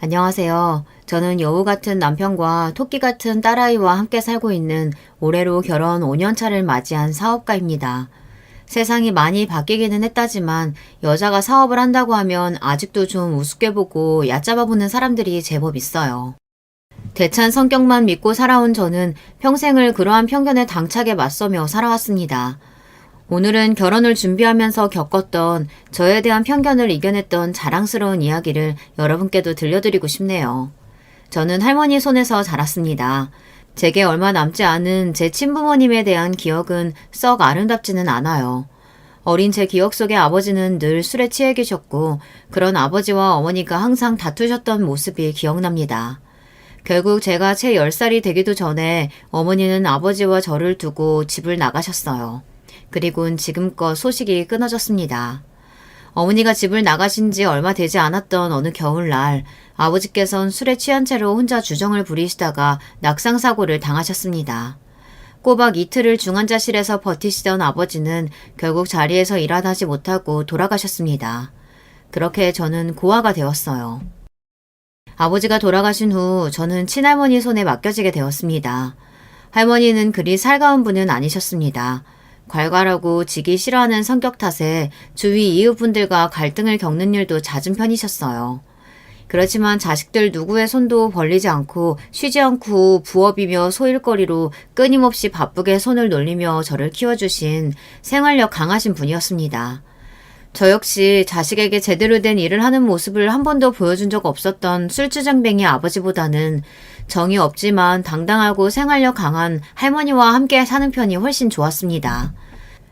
안녕하세요. 저는 여우 같은 남편과 토끼 같은 딸아이와 함께 살고 있는 올해로 결혼 5년 차를 맞이한 사업가입니다. 세상이 많이 바뀌기는 했다지만 여자가 사업을 한다고 하면 아직도 좀 우습게 보고 얕잡아 보는 사람들이 제법 있어요. 대찬 성격만 믿고 살아온 저는 평생을 그러한 편견에 당차게 맞서며 살아왔습니다. 오늘은 결혼을 준비하면서 겪었던 저에 대한 편견을 이겨냈던 자랑스러운 이야기를 여러분께도 들려드리고 싶네요. 저는 할머니 손에서 자랐습니다. 제게 얼마 남지 않은 제 친부모님에 대한 기억은 썩 아름답지는 않아요. 어린 제 기억 속의 아버지는 늘 술에 취해 계셨고 그런 아버지와 어머니가 항상 다투셨던 모습이 기억납니다. 결국 제가 채 10살이 되기도 전에 어머니는 아버지와 저를 두고 집을 나가셨어요. 그리고는 지금껏 소식이 끊어졌습니다. 어머니가 집을 나가신 지 얼마 되지 않았던 어느 겨울날 아버지께선 술에 취한 채로 혼자 주정을 부리시다가 낙상사고를 당하셨습니다. 꼬박 이틀을 중환자실에서 버티시던 아버지는 결국 자리에서 일어나지 못하고 돌아가셨습니다. 그렇게 저는 고아가 되었어요. 아버지가 돌아가신 후 저는 친할머니 손에 맡겨지게 되었습니다. 할머니는 그리 살가운 분은 아니셨습니다. 괄괄하고 지기 싫어하는 성격 탓에 주위 이웃분들과 갈등을 겪는 일도 잦은 편이셨어요. 그렇지만 자식들 누구의 손도 벌리지 않고 쉬지 않고 부업이며 소일거리로 끊임없이 바쁘게 손을 놀리며 저를 키워주신 생활력 강하신 분이었습니다. 저 역시 자식에게 제대로 된 일을 하는 모습을 한 번도 보여준 적 없었던 술주정뱅이 아버지보다는 정이 없지만 당당하고 생활력 강한 할머니와 함께 사는 편이 훨씬 좋았습니다.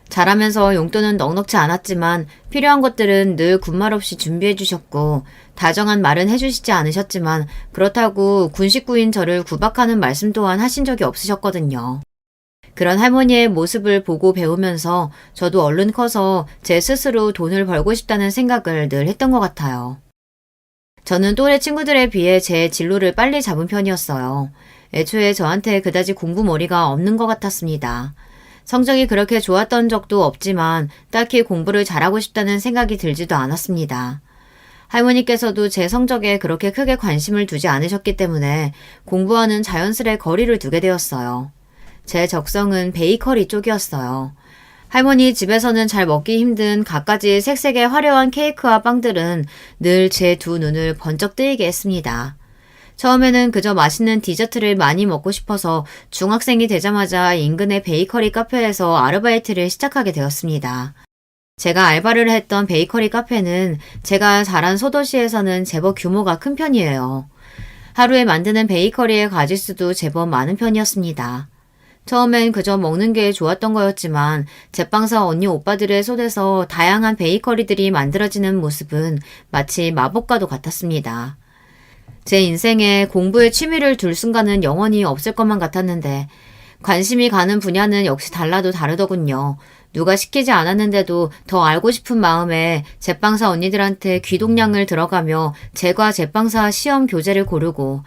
자라면서 용돈은 넉넉지 않았지만 필요한 것들은 늘 군말 없이 준비해 주셨고 다정한 말은 해주시지 않으셨지만 그렇다고 군 식구인 저를 구박하는 말씀 또한 하신 적이 없으셨거든요. 그런 할머니의 모습을 보고 배우면서 저도 얼른 커서 제 스스로 돈을 벌고 싶다는 생각을 늘 했던 것 같아요. 저는 또래 친구들에 비해 제 진로를 빨리 잡은 편이었어요. 애초에 저한테 그다지 공부머리가 없는 것 같았습니다. 성적이 그렇게 좋았던 적도 없지만 딱히 공부를 잘하고 싶다는 생각이 들지도 않았습니다. 할머니께서도 제 성적에 그렇게 크게 관심을 두지 않으셨기 때문에 공부와는 자연스레 거리를 두게 되었어요. 제 적성은 베이커리 쪽이었어요. 할머니 집에서는 잘 먹기 힘든 갖가지 색색의 화려한 케이크와 빵들은 늘 제 두 눈을 번쩍 뜨이게 했습니다. 처음에는 그저 맛있는 디저트를 많이 먹고 싶어서 중학생이 되자마자 인근의 베이커리 카페에서 아르바이트를 시작하게 되었습니다. 제가 알바를 했던 베이커리 카페는 제가 자란 소도시에서는 제법 규모가 큰 편이에요. 하루에 만드는 베이커리의 가짓수도 제법 많은 편이었습니다. 처음엔 그저 먹는 게 좋았던 거였지만 제빵사 언니 오빠들의 손에서 다양한 베이커리들이 만들어지는 모습은 마치 마법과도 같았습니다. 제 인생에 공부에 취미를 둘 순간은 영원히 없을 것만 같았는데 관심이 가는 분야는 역시 달라도 다르더군요. 누가 시키지 않았는데도 더 알고 싶은 마음에 제빵사 언니들한테 귀동냥을 들어가며 제과 제빵사 시험 교재를 고르고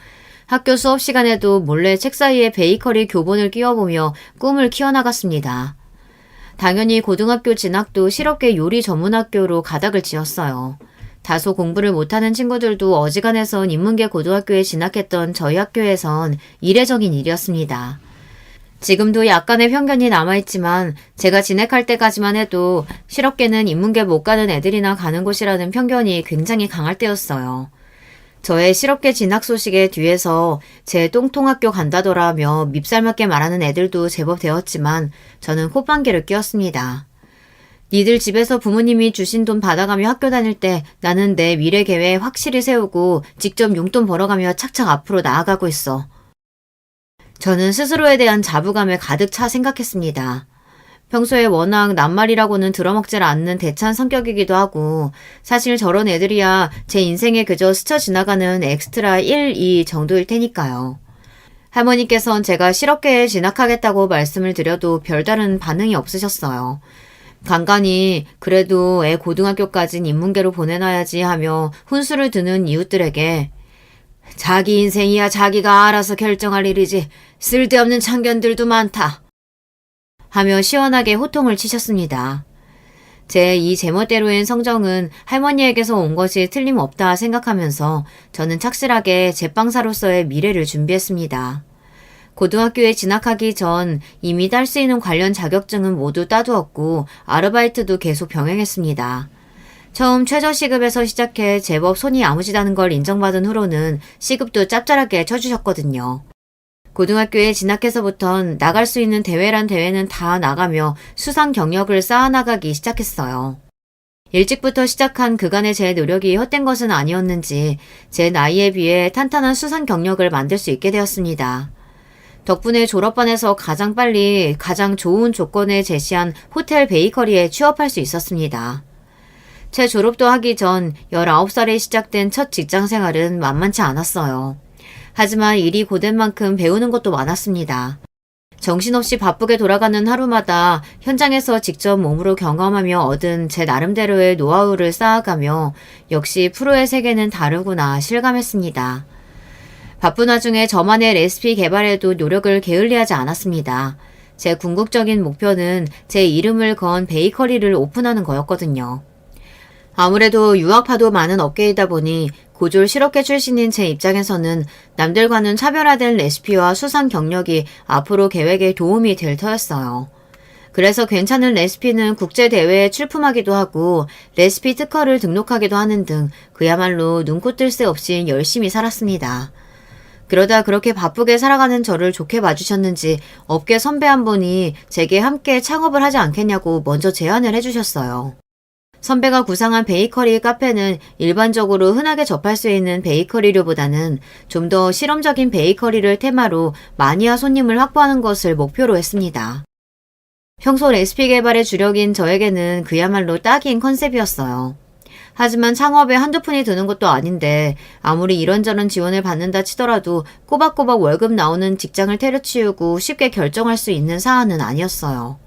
학교 수업 시간에도 몰래 책 사이에 베이커리 교본을 끼워보며 꿈을 키워나갔습니다. 당연히 고등학교 진학도 실업계 요리 전문학교로 가닥을 지었어요. 다소 공부를 못하는 친구들도 어지간해선 인문계 고등학교에 진학했던 저희 학교에선 이례적인 일이었습니다. 지금도 약간의 편견이 남아있지만 제가 진학할 때까지만 해도 실업계는 인문계 못 가는 애들이나 가는 곳이라는 편견이 굉장히 강할 때였어요. 저의 실업계 진학 소식에 뒤에서 제 똥통학교 간다더라며 밉살맞게 말하는 애들도 제법 되었지만 저는 콧방귀를 뀌었습니다. 니들 집에서 부모님이 주신 돈 받아가며 학교 다닐 때 나는 내 미래 계획 확실히 세우고 직접 용돈 벌어가며 착착 앞으로 나아가고 있어. 저는 스스로에 대한 자부감에 가득 차 생각했습니다. 평소에 워낙 낱말이라고는 들어먹질 않는 대찬 성격이기도 하고 사실 저런 애들이야 제 인생에 그저 스쳐 지나가는 엑스트라 1, 2 정도일 테니까요. 할머니께선 제가 실업계에 진학하겠다고 말씀을 드려도 별다른 반응이 없으셨어요. 간간히 그래도 애 고등학교까진 인문계로 보내놔야지 하며 훈수를 두는 이웃들에게 자기 인생이야 자기가 알아서 결정할 일이지 쓸데없는 참견들도 많다. 하며 시원하게 호통을 치셨습니다. 제 이 제멋대로인 성정은 할머니에게서 온 것이 틀림없다 생각하면서 저는 착실하게 제빵사로서의 미래를 준비했습니다. 고등학교에 진학하기 전 이미 딸 수 있는 관련 자격증은 모두 따두었고 아르바이트도 계속 병행했습니다. 처음 최저시급에서 시작해 제법 손이 야무지다는 걸 인정받은 후로는 시급도 짭짤하게 쳐주셨거든요. 고등학교에 진학해서부턴 나갈 수 있는 대회란 대회는 다 나가며 수상 경력을 쌓아나가기 시작했어요. 일찍부터 시작한 그간의 제 노력이 헛된 것은 아니었는지 제 나이에 비해 탄탄한 수상 경력을 만들 수 있게 되었습니다. 덕분에 졸업반에서 가장 빨리 가장 좋은 조건을 제시한 호텔 베이커리에 취업할 수 있었습니다. 제 졸업도 하기 전 19살에 시작된 첫 직장 생활은 만만치 않았어요. 하지만 일이 고된 만큼 배우는 것도 많았습니다. 정신없이 바쁘게 돌아가는 하루마다 현장에서 직접 몸으로 경험하며 얻은 제 나름대로의 노하우를 쌓아가며 역시 프로의 세계는 다르구나 실감했습니다. 바쁜 와중에 저만의 레시피 개발에도 노력을 게을리하지 않았습니다. 제 궁극적인 목표는 제 이름을 건 베이커리를 오픈하는 거였거든요. 아무래도 유학파도 많은 업계이다 보니 고졸 실업계 출신인 제 입장에서는 남들과는 차별화된 레시피와 수상 경력이 앞으로 계획에 도움이 될 터였어요. 그래서 괜찮은 레시피는 국제대회에 출품하기도 하고 레시피 특허를 등록하기도 하는 등 그야말로 눈코 뜰 새 없이 열심히 살았습니다. 그러다 그렇게 바쁘게 살아가는 저를 좋게 봐주셨는지 업계 선배 한 분이 제게 함께 창업을 하지 않겠냐고 먼저 제안을 해주셨어요. 선배가 구상한 베이커리 카페는 일반적으로 흔하게 접할 수 있는 베이커리류보다는 좀 더 실험적인 베이커리를 테마로 마니아 손님을 확보하는 것을 목표로 했습니다. 평소 레시피 개발에 주력인 저에게는 그야말로 딱인 컨셉이었어요. 하지만 창업에 한두 푼이 드는 것도 아닌데 아무리 이런저런 지원을 받는다 치더라도 꼬박꼬박 월급 나오는 직장을 때려치우고 쉽게 결정할 수 있는 사안은 아니었어요.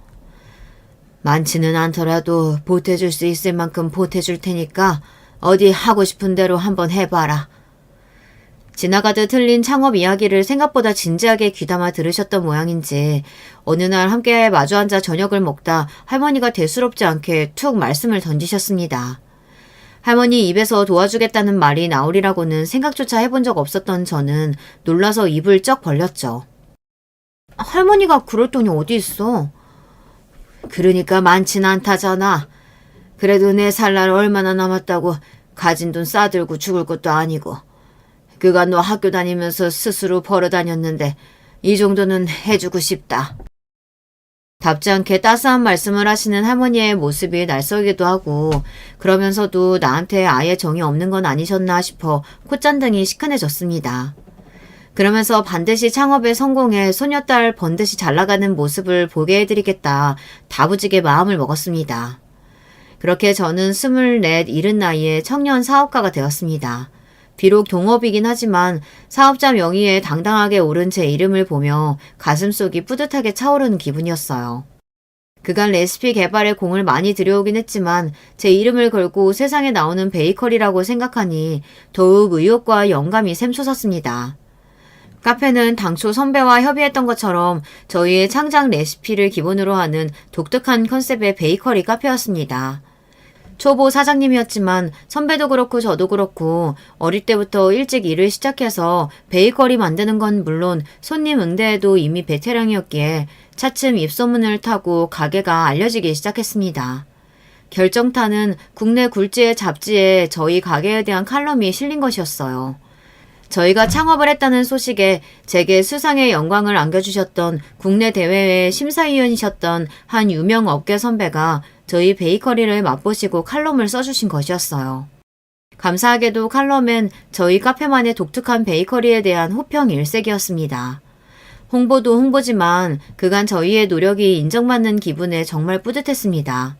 많지는 않더라도 보태줄 수 있을 만큼 보태줄 테니까 어디 하고 싶은 대로 한번 해봐라. 지나가듯 흘린 창업 이야기를 생각보다 진지하게 귀담아 들으셨던 모양인지 어느 날 함께 마주 앉아 저녁을 먹다 할머니가 대수롭지 않게 툭 말씀을 던지셨습니다. 할머니 입에서 도와주겠다는 말이 나오리라고는 생각조차 해본 적 없었던 저는 놀라서 입을 쩍 벌렸죠. 할머니가 그럴 돈이 어디 있어? 그러니까 많진 않다잖아. 그래도 내 살 날 얼마나 남았다고 가진 돈 싸들고 죽을 것도 아니고. 그간 너 학교 다니면서 스스로 벌어 다녔는데 이 정도는 해주고 싶다. 답지 않게 따스한 말씀을 하시는 할머니의 모습이 낯설기도 하고 그러면서도 나한테 아예 정이 없는 건 아니셨나 싶어 콧잔등이 시큰해졌습니다. 그러면서 반드시 창업에 성공해 소녀딸 번듯이 잘나가는 모습을 보게 해드리겠다 다부지게 마음을 먹었습니다. 그렇게 저는 24, 70 나이에 청년 사업가가 되었습니다. 비록 동업이긴 하지만 사업자 명의에 당당하게 오른 제 이름을 보며 가슴속이 뿌듯하게 차오르는 기분이었어요. 그간 레시피 개발에 공을 많이 들여오긴 했지만 제 이름을 걸고 세상에 나오는 베이커리라고 생각하니 더욱 의욕과 영감이 샘솟았습니다. 카페는 당초 선배와 협의했던 것처럼 저희의 창작 레시피를 기본으로 하는 독특한 컨셉의 베이커리 카페였습니다. 초보 사장님이었지만 선배도 그렇고 저도 그렇고 어릴 때부터 일찍 일을 시작해서 베이커리 만드는 건 물론 손님 응대에도 이미 베테랑이었기에 차츰 입소문을 타고 가게가 알려지기 시작했습니다. 결정타는 국내 굴지의 잡지에 저희 가게에 대한 칼럼이 실린 것이었어요. 저희가 창업을 했다는 소식에 제게 수상의 영광을 안겨주셨던 국내 대회의 심사위원이셨던 한 유명 업계 선배가 저희 베이커리를 맛보시고 칼럼을 써주신 것이었어요. 감사하게도 칼럼엔 저희 카페만의 독특한 베이커리에 대한 호평 일색이었습니다. 홍보도 홍보지만 그간 저희의 노력이 인정받는 기분에 정말 뿌듯했습니다.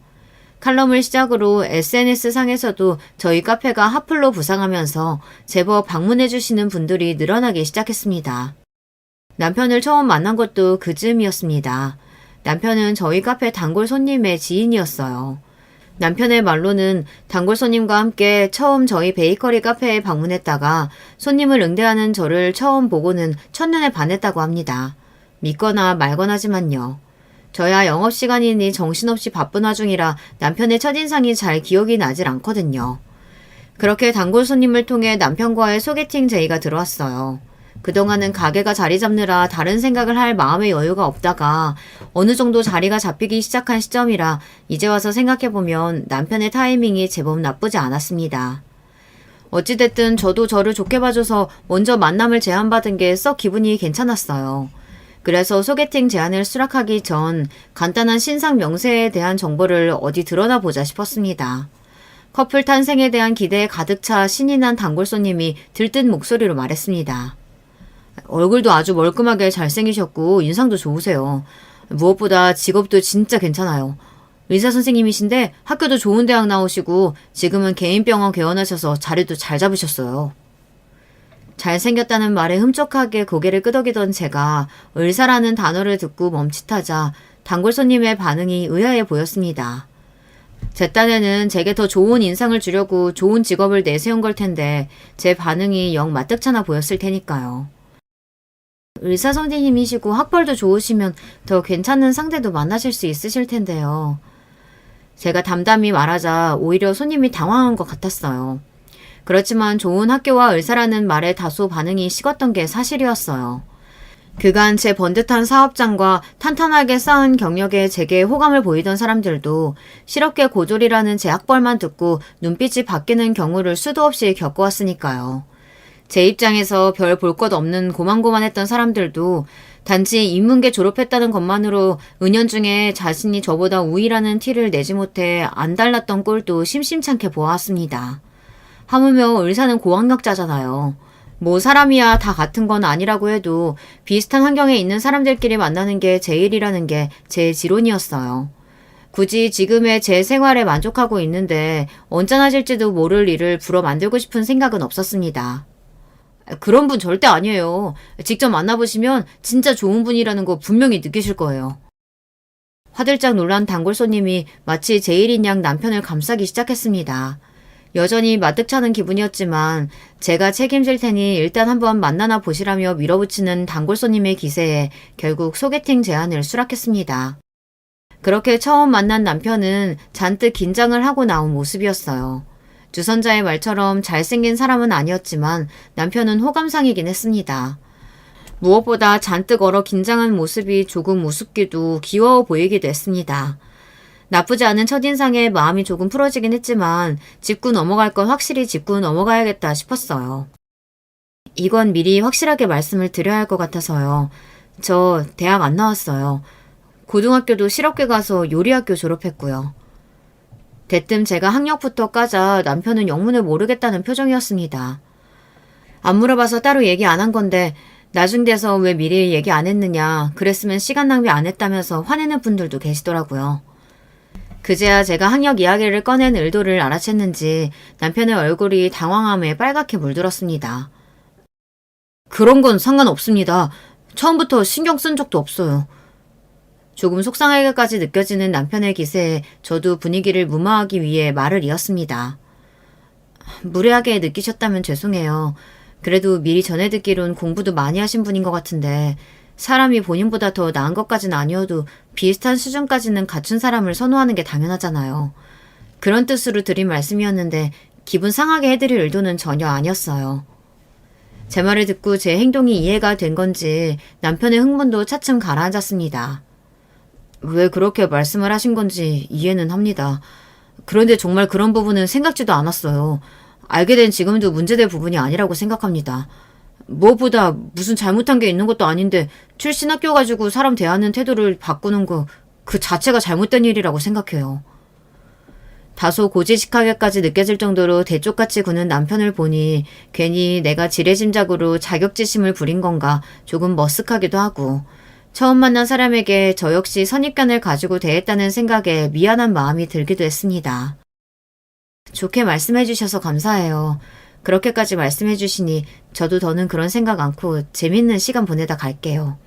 칼럼을 시작으로 SNS상에서도 저희 카페가 핫플로 부상하면서 제법 방문해주시는 분들이 늘어나기 시작했습니다. 남편을 처음 만난 것도 그즈음이었습니다. 남편은 저희 카페 단골 손님의 지인이었어요. 남편의 말로는 단골 손님과 함께 처음 저희 베이커리 카페에 방문했다가 손님을 응대하는 저를 처음 보고는 첫눈에 반했다고 합니다. 믿거나 말거나지만요. 저야 영업시간이니 정신없이 바쁜 와중이라 남편의 첫인상이 잘 기억이 나질 않거든요. 그렇게 단골 손님을 통해 남편과의 소개팅 제의가 들어왔어요. 그동안은 가게가 자리 잡느라 다른 생각을 할 마음의 여유가 없다가 어느 정도 자리가 잡히기 시작한 시점이라 이제 와서 생각해보면 남편의 타이밍이 제법 나쁘지 않았습니다. 어찌됐든 저도 저를 좋게 봐줘서 먼저 만남을 제안받은 게 썩 기분이 괜찮았어요. 그래서 소개팅 제안을 수락하기 전 간단한 신상 명세에 대한 정보를 어디 드러나 보자 싶었습니다. 커플 탄생에 대한 기대에 가득 차 신이 난 단골 손님이 들뜬 목소리로 말했습니다. 얼굴도 아주 멀끔하게 잘생기셨고 인상도 좋으세요. 무엇보다 직업도 진짜 괜찮아요. 의사 선생님이신데 학교도 좋은 대학 나오시고 지금은 개인병원 개원하셔서 자리도 잘 잡으셨어요. 잘생겼다는 말에 흠쩍하게 고개를 끄덕이던 제가 의사라는 단어를 듣고 멈칫하자 단골 손님의 반응이 의아해 보였습니다. 제 딴에는 제게 더 좋은 인상을 주려고 좋은 직업을 내세운 걸 텐데 제 반응이 영 마뜩찮아 보였을 테니까요. 의사 선생님이시고 학벌도 좋으시면 더 괜찮은 상대도 만나실 수 있으실 텐데요. 제가 담담히 말하자 오히려 손님이 당황한 것 같았어요. 그렇지만 좋은 학교와 의사라는 말에 다소 반응이 식었던 게 사실이었어요. 그간 제 번듯한 사업장과 탄탄하게 쌓은 경력에 제게 호감을 보이던 사람들도 실업계 고졸이라는 제 학벌만 듣고 눈빛이 바뀌는 경우를 수도 없이 겪어왔으니까요. 제 입장에서 별 볼 것 없는 고만고만했던 사람들도 단지 인문계 졸업했다는 것만으로 은연중에 자신이 저보다 우위라는 티를 내지 못해 안 달랐던 꼴도 심심찮게 보아왔습니다. 하물며 의사는 고학력자잖아요. 뭐 사람이야 다 같은 건 아니라고 해도 비슷한 환경에 있는 사람들끼리 만나는 게 제일이라는 게 제 지론이었어요. 굳이 지금의 제 생활에 만족하고 있는데 언짢아질지도 모를 일을 불어 만들고 싶은 생각은 없었습니다. 그런 분 절대 아니에요. 직접 만나보시면 진짜 좋은 분이라는 거 분명히 느끼실 거예요. 화들짝 놀란 단골 손님이 마치 제일인 양 남편을 감싸기 시작했습니다. 여전히 마뜩찮은 기분이었지만 제가 책임질 테니 일단 한번 만나나 보시라며 밀어붙이는 단골 손님의 기세에 결국 소개팅 제안을 수락했습니다. 그렇게 처음 만난 남편은 잔뜩 긴장을 하고 나온 모습이었어요. 주선자의 말처럼 잘생긴 사람은 아니었지만 남편은 호감상이긴 했습니다. 무엇보다 잔뜩 얼어 긴장한 모습이 조금 우습기도 귀여워 보이기도 했습니다. 나쁘지 않은 첫인상에 마음이 조금 풀어지긴 했지만 짚고 넘어갈 건 확실히 짚고 넘어가야겠다 싶었어요. 이건 미리 확실하게 말씀을 드려야 할 것 같아서요. 저 대학 안 나왔어요. 고등학교도 실업계 가서 요리학교 졸업했고요. 대뜸 제가 학력부터 까자 남편은 영문을 모르겠다는 표정이었습니다. 안 물어봐서 따로 얘기 안 한 건데 나중 돼서 왜 미리 얘기 안 했느냐, 그랬으면 시간 낭비 안 했다면서 화내는 분들도 계시더라고요. 그제야 제가 학력 이야기를 꺼낸 의도를 알아챘는지 남편의 얼굴이 당황함에 빨갛게 물들었습니다. 그런 건 상관없습니다. 처음부터 신경 쓴 적도 없어요. 조금 속상하게까지 느껴지는 남편의 기세에 저도 분위기를 무마하기 위해 말을 이었습니다. 무례하게 느끼셨다면 죄송해요. 그래도 미리 전해 듣기론 공부도 많이 하신 분인 것 같은데 사람이 본인보다 더 나은 것까지는 아니어도 비슷한 수준까지는 갖춘 사람을 선호하는 게 당연하잖아요. 그런 뜻으로 드린 말씀이었는데 기분 상하게 해드릴 의도는 전혀 아니었어요. 제 말을 듣고 제 행동이 이해가 된 건지 남편의 흥분도 차츰 가라앉았습니다. 왜 그렇게 말씀을 하신 건지 이해는 합니다. 그런데 정말 그런 부분은 생각지도 않았어요. 알게 된 지금도 문제될 부분이 아니라고 생각합니다. 무엇보다 무슨 잘못한 게 있는 것도 아닌데 출신 학교 가지고 사람 대하는 태도를 바꾸는 거 그 자체가 잘못된 일이라고 생각해요. 다소 고지식하게까지 느껴질 정도로 대쪽같이 구는 남편을 보니 괜히 내가 지레짐작으로 자격지심을 부린 건가 조금 머쓱하기도 하고 처음 만난 사람에게 저 역시 선입견을 가지고 대했다는 생각에 미안한 마음이 들기도 했습니다. 좋게 말씀해 주셔서 감사해요. 그렇게까지 말씀해 주시니 저도 더는 그런 생각 않고 재밌는 시간 보내다 갈게요.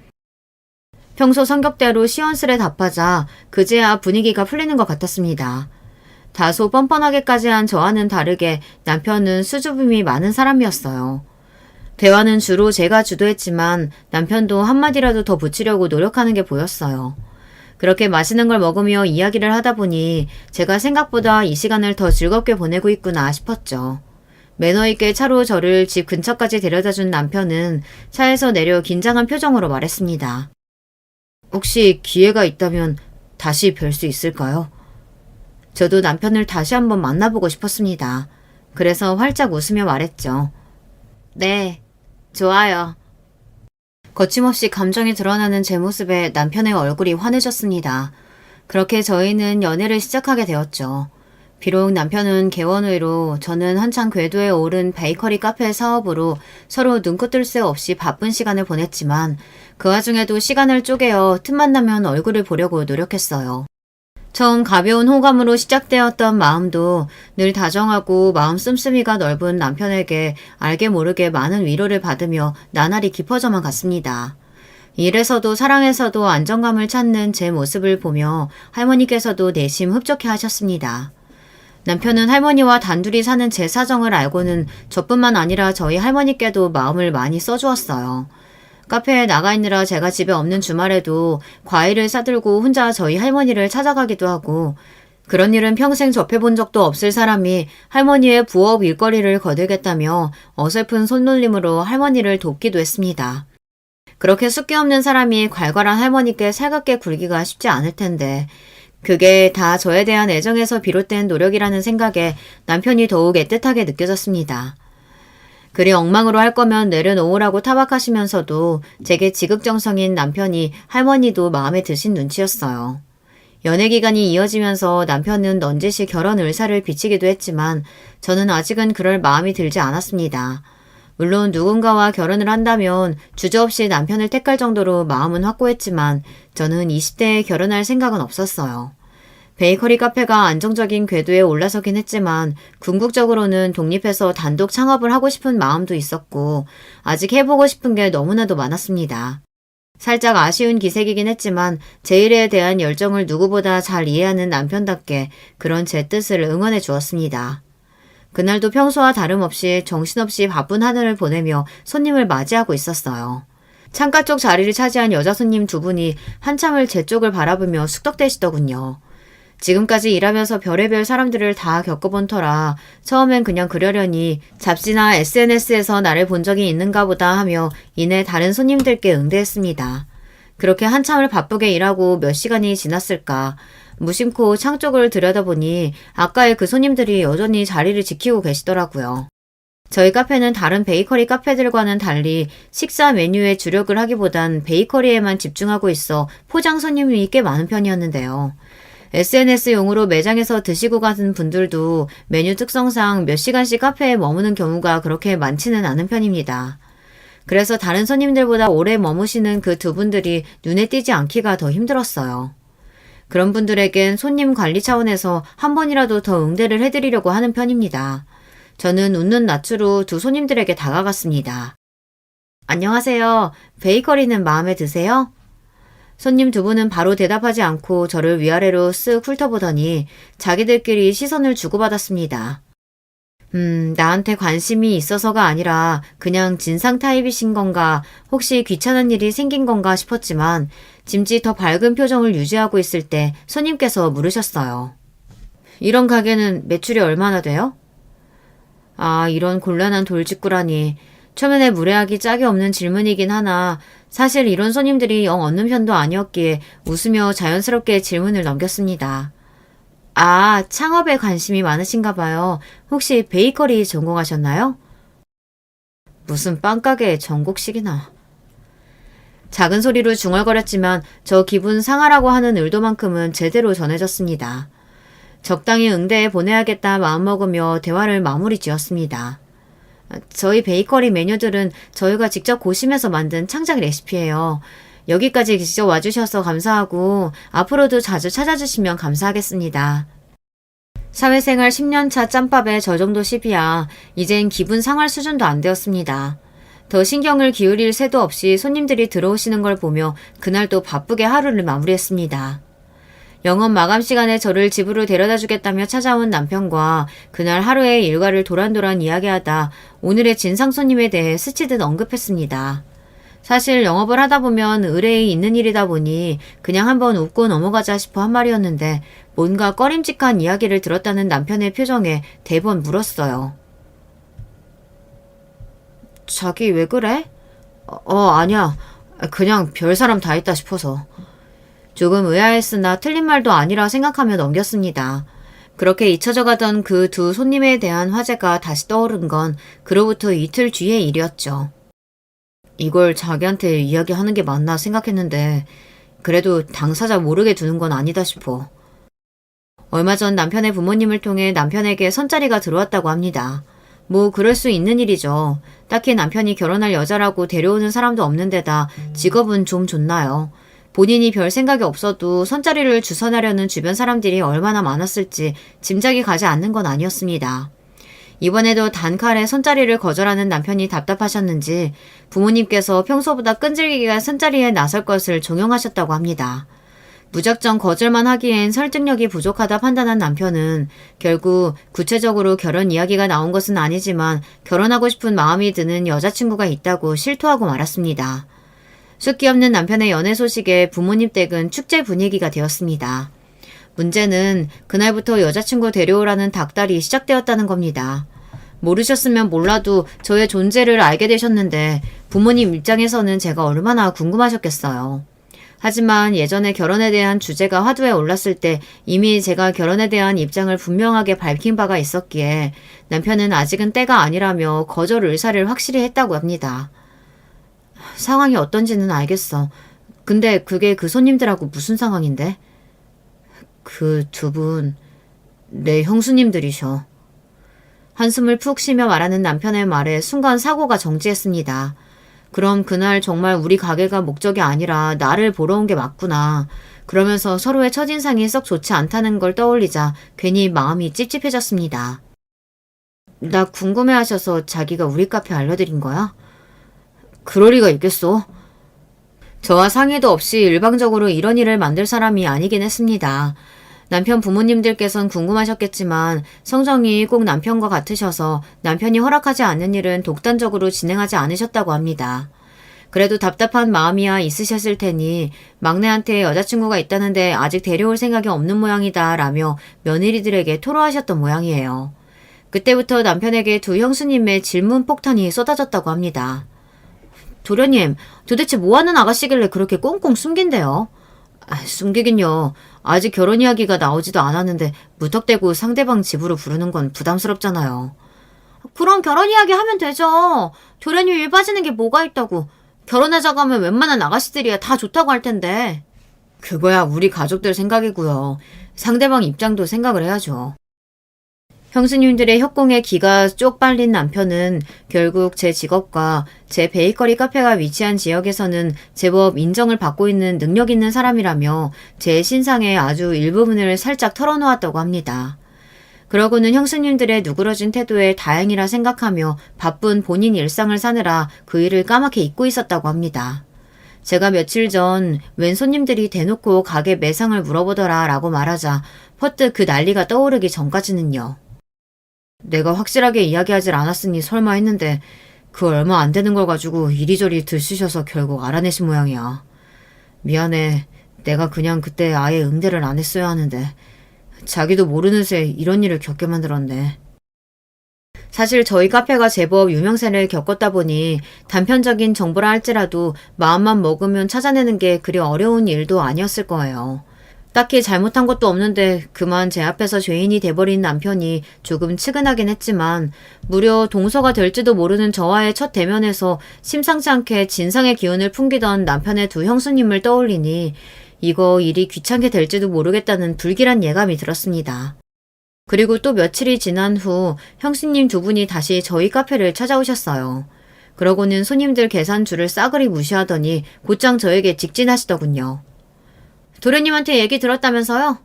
평소 성격대로 시원스레 답하자 그제야 분위기가 풀리는 것 같았습니다. 다소 뻔뻔하게까지 한 저와는 다르게 남편은 수줍음이 많은 사람이었어요. 대화는 주로 제가 주도했지만 남편도 한마디라도 더 붙이려고 노력하는 게 보였어요. 그렇게 맛있는 걸 먹으며 이야기를 하다 보니 제가 생각보다 이 시간을 더 즐겁게 보내고 있구나 싶었죠. 매너 있게 차로 저를 집 근처까지 데려다 준 남편은 차에서 내려 긴장한 표정으로 말했습니다. 혹시 기회가 있다면 다시 뵐 수 있을까요? 저도 남편을 다시 한번 만나보고 싶었습니다. 그래서 활짝 웃으며 말했죠. 네, 좋아요. 거침없이 감정이 드러나는 제 모습에 남편의 얼굴이 환해졌습니다. 그렇게 저희는 연애를 시작하게 되었죠. 비록 남편은 개원의로 저는 한창 궤도에 오른 베이커리 카페 사업으로 서로 눈코 뜰 새 없이 바쁜 시간을 보냈지만 그 와중에도 시간을 쪼개어 틈만 나면 얼굴을 보려고 노력했어요. 처음 가벼운 호감으로 시작되었던 마음도 늘 다정하고 마음 씀씀이가 넓은 남편에게 알게 모르게 많은 위로를 받으며 나날이 깊어져만 갔습니다. 일에서도 사랑에서도 안정감을 찾는 제 모습을 보며 할머니께서도 내심 흡족해 하셨습니다. 남편은 할머니와 단둘이 사는 제 사정을 알고는 저뿐만 아니라 저희 할머니께도 마음을 많이 써주었어요. 카페에 나가 있느라 제가 집에 없는 주말에도 과일을 사들고 혼자 저희 할머니를 찾아가기도 하고 그런 일은 평생 접해본 적도 없을 사람이 할머니의 부업 일거리를 거들겠다며 어설픈 손놀림으로 할머니를 돕기도 했습니다. 그렇게 숫기 없는 사람이 괄괄한 할머니께 살갑게 굴기가 쉽지 않을 텐데 그게 다 저에 대한 애정에서 비롯된 노력이라는 생각에 남편이 더욱 애틋하게 느껴졌습니다. 그리 엉망으로 할 거면 내려놓으라고 타박하시면서도 제게 지극정성인 남편이 할머니도 마음에 드신 눈치였어요. 연애 기간이 이어지면서 남편은 넌지시 결혼 의사를 비치기도 했지만 저는 아직은 그럴 마음이 들지 않았습니다. 물론 누군가와 결혼을 한다면 주저없이 남편을 택할 정도로 마음은 확고했지만 저는 20대에 결혼할 생각은 없었어요. 베이커리 카페가 안정적인 궤도에 올라서긴 했지만 궁극적으로는 독립해서 단독 창업을 하고 싶은 마음도 있었고 아직 해보고 싶은 게 너무나도 많았습니다. 살짝 아쉬운 기색이긴 했지만 제 일에 대한 열정을 누구보다 잘 이해하는 남편답게 그런 제 뜻을 응원해 주었습니다. 그날도 평소와 다름없이 정신없이 바쁜 하늘을 보내며 손님을 맞이하고 있었어요. 창가 쪽 자리를 차지한 여자 손님 두 분이 한참을 제 쪽을 바라보며 숙덕대시더군요. 지금까지 일하면서 별의별 사람들을 다 겪어본 터라 처음엔 그냥 그러려니 잡지나 SNS에서 나를 본 적이 있는가 보다 하며 이내 다른 손님들께 응대했습니다. 그렇게 한참을 바쁘게 일하고 몇 시간이 지났을까 무심코 창 쪽을 들여다보니 아까의 그 손님들이 여전히 자리를 지키고 계시더라고요. 저희 카페는 다른 베이커리 카페들과는 달리 식사 메뉴에 주력을 하기보단 베이커리에만 집중하고 있어 포장 손님이 꽤 많은 편이었는데요. SNS용으로 매장에서 드시고 가는 분들도 메뉴 특성상 몇 시간씩 카페에 머무는 경우가 그렇게 많지는 않은 편입니다. 그래서 다른 손님들보다 오래 머무시는 그 두 분들이 눈에 띄지 않기가 더 힘들었어요. 그런 분들에겐 손님 관리 차원에서 한 번이라도 더 응대를 해드리려고 하는 편입니다. 저는 웃는 낯으로 두 손님들에게 다가갔습니다. 안녕하세요. 베이커리는 마음에 드세요? 손님 두 분은 바로 대답하지 않고 저를 위아래로 쓱 훑어보더니 자기들끼리 시선을 주고받았습니다. 나한테 관심이 있어서가 아니라 그냥 진상 타입이신 건가 혹시 귀찮은 일이 생긴 건가 싶었지만 짐짓 더 밝은 표정을 유지하고 있을 때 손님께서 물으셨어요. 이런 가게는 매출이 얼마나 돼요? 아, 이런 곤란한 돌직구라니. 초면에 무례하기 짝이 없는 질문이긴 하나 사실 이런 손님들이 영 없는 편도 아니었기에 웃으며 자연스럽게 질문을 넘겼습니다. 아, 창업에 관심이 많으신가 봐요. 혹시 베이커리 전공하셨나요? 무슨 빵가게 전국식이나. 작은 소리로 중얼거렸지만 저 기분 상하라고 하는 의도만큼은 제대로 전해졌습니다. 적당히 응대해 보내야겠다 마음먹으며 대화를 마무리 지었습니다. 저희 베이커리 메뉴들은 저희가 직접 고심해서 만든 창작 레시피예요. 여기까지 직접 와주셔서 감사하고 앞으로도 자주 찾아주시면 감사하겠습니다. 사회생활 10년차 짬밥에 저 정도 시비야 이젠 기분 상할 수준도 안 되었습니다. 더 신경을 기울일 새도 없이 손님들이 들어오시는 걸 보며 그날도 바쁘게 하루를 마무리했습니다. 영업 마감 시간에 저를 집으로 데려다 주겠다며 찾아온 남편과 그날 하루의 일과를 도란도란 이야기하다 오늘의 진상 손님에 대해 스치듯 언급했습니다. 사실 영업을 하다 보면 의뢰이 있는 일이다 보니 그냥 한번 웃고 넘어가자 싶어 한 말이었는데 뭔가 꺼림칙한 이야기를 들었다는 남편의 표정에 대번 물었어요. 자기 왜 그래? 아니야. 그냥 별 사람 다 있다 싶어서. 조금 의아했으나 틀린 말도 아니라 생각하며 넘겼습니다. 그렇게 잊혀져 가던 그 두 손님에 대한 화제가 다시 떠오른 건 그로부터 이틀 뒤의 일이었죠. 이걸 자기한테 이야기하는 게 맞나 생각했는데 그래도 당사자 모르게 두는 건 아니다 싶어. 얼마 전 남편의 부모님을 통해 남편에게 선자리가 들어왔다고 합니다. 뭐 그럴 수 있는 일이죠. 딱히 남편이 결혼할 여자라고 데려오는 사람도 없는 데다 직업은 좀 좋나요. 본인이 별 생각이 없어도 선자리를 주선하려는 주변 사람들이 얼마나 많았을지 짐작이 가지 않는 건 아니었습니다. 이번에도 단칼에 선자리를 거절하는 남편이 답답하셨는지 부모님께서 평소보다 끈질기게 선자리에 나설 것을 종용하셨다고 합니다. 무작정 거절만 하기엔 설득력이 부족하다 판단한 남편은 결국 구체적으로 결혼 이야기가 나온 것은 아니지만 결혼하고 싶은 마음이 드는 여자친구가 있다고 실토하고 말았습니다. 숫기 없는 남편의 연애 소식에 부모님 댁은 축제 분위기가 되었습니다. 문제는 그날부터 여자친구 데려오라는 닥달이 시작되었다는 겁니다. 모르셨으면 몰라도 저의 존재를 알게 되셨는데 부모님 입장에서는 제가 얼마나 궁금하셨겠어요. 하지만 예전에 결혼에 대한 주제가 화두에 올랐을 때 이미 제가 결혼에 대한 입장을 분명하게 밝힌 바가 있었기에 남편은 아직은 때가 아니라며 거절 의사를 확실히 했다고 합니다. 상황이 어떤지는 알겠어. 근데 그게 그 손님들하고 무슨 상황인데? 그 두 분, 내 형수님들이셔. 한숨을 푹 쉬며 말하는 남편의 말에 순간 사고가 정지했습니다. 그럼 그날 정말 우리 가게가 목적이 아니라 나를 보러 온 게 맞구나. 그러면서 서로의 첫인상이 썩 좋지 않다는 걸 떠올리자 괜히 마음이 찝찝해졌습니다. 나 궁금해하셔서 자기가 우리 카페 알려드린 거야? 그럴 리가 있겠어. 저와 상의도 없이 일방적으로 이런 일을 만들 사람이 아니긴 했습니다. 남편 부모님들께선 궁금하셨겠지만 성정이 꼭 남편과 같으셔서 남편이 허락하지 않는 일은 독단적으로 진행하지 않으셨다고 합니다. 그래도 답답한 마음이야 있으셨을 테니 막내한테 여자친구가 있다는데 아직 데려올 생각이 없는 모양이다 라며 며느리들에게 토로하셨던 모양이에요. 그때부터 남편에게 두 형수님의 질문 폭탄이 쏟아졌다고 합니다. 도련님, 도대체 뭐하는 아가씨길래 그렇게 꽁꽁 숨긴대요? 숨기긴요. 아직 결혼 이야기가 나오지도 않았는데 무턱대고 상대방 집으로 부르는 건 부담스럽잖아요. 그럼 결혼 이야기 하면 되죠. 도련님 일 빠지는 게 뭐가 있다고. 결혼하자고 하면 웬만한 아가씨들이야 다 좋다고 할 텐데. 그거야 우리 가족들 생각이고요. 상대방 입장도 생각을 해야죠. 형수님들의 협공에 기가 쪽 빨린 남편은 결국 제 직업과 제 베이커리 카페가 위치한 지역에서는 제법 인정을 받고 있는 능력 있는 사람이라며 제 신상의 아주 일부분을 살짝 털어놓았다고 합니다. 그러고는 형수님들의 누그러진 태도에 다행이라 생각하며 바쁜 본인 일상을 사느라 그 일을 까맣게 잊고 있었다고 합니다. 제가 며칠 전 웬 손님들이 대놓고 가게 매상을 물어보더라 라고 말하자 퍼뜩 그 난리가 떠오르기 전까지는요. 내가 확실하게 이야기하질 않았으니 설마 했는데 그 얼마 안 되는 걸 가지고 이리저리 들쑤셔서 결국 알아내신 모양이야. 미안해. 내가 그냥 그때 아예 응대를 안 했어야 하는데 자기도 모르는 새 이런 일을 겪게 만들었네. 사실 저희 카페가 제법 유명세를 겪었다 보니 단편적인 정보라 할지라도 마음만 먹으면 찾아내는 게 그리 어려운 일도 아니었을 거예요. 딱히 잘못한 것도 없는데 그만 제 앞에서 죄인이 돼버린 남편이 조금 측은하긴 했지만 무려 동서가 될지도 모르는 저와의 첫 대면에서 심상치 않게 진상의 기운을 풍기던 남편의 두 형수님을 떠올리니 이거 일이 귀찮게 될지도 모르겠다는 불길한 예감이 들었습니다. 그리고 또 며칠이 지난 후 형수님 두 분이 다시 저희 카페를 찾아오셨어요. 그러고는 손님들 계산줄을 싸그리 무시하더니 곧장 저에게 직진하시더군요. 도련님한테 얘기 들었다면서요?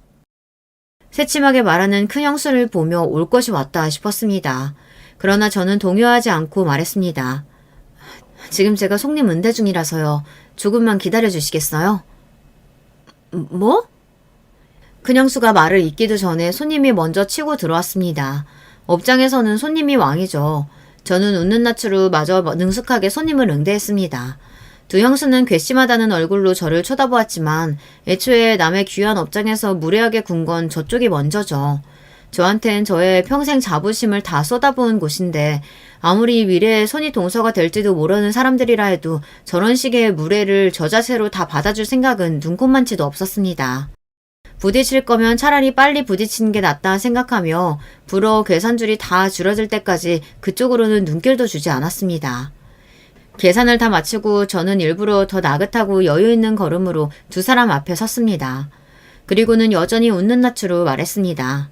새침하게 말하는 큰 형수를 보며 올 것이 왔다 싶었습니다. 그러나 저는 동요하지 않고 말했습니다. 지금 제가 손님 응대 중이라서요. 조금만 기다려 주시겠어요? 뭐? 큰 형수가 말을 잇기도 전에 손님이 먼저 치고 들어왔습니다. 업장에서는 손님이 왕이죠. 저는 웃는 낯으로 마저 능숙하게 손님을 응대했습니다. 두 형수는 괘씸하다는 얼굴로 저를 쳐다보았지만 애초에 남의 귀한 업장에서 무례하게 군 건 저쪽이 먼저죠. 저한텐 저의 평생 자부심을 다 쏟아부은 곳인데 아무리 미래에 손이 동서가 될지도 모르는 사람들이라 해도 저런 식의 무례를 저 자세로 다 받아줄 생각은 눈꼽만치도 없었습니다. 부딪힐 거면 차라리 빨리 부딪히는 게 낫다 생각하며 불어 계산줄이 다 줄어들 때까지 그쪽으로는 눈길도 주지 않았습니다. 계산을 다 마치고 저는 일부러 더 나긋하고 여유 있는 걸음으로 두 사람 앞에 섰습니다. 그리고는 여전히 웃는 낯으로 말했습니다.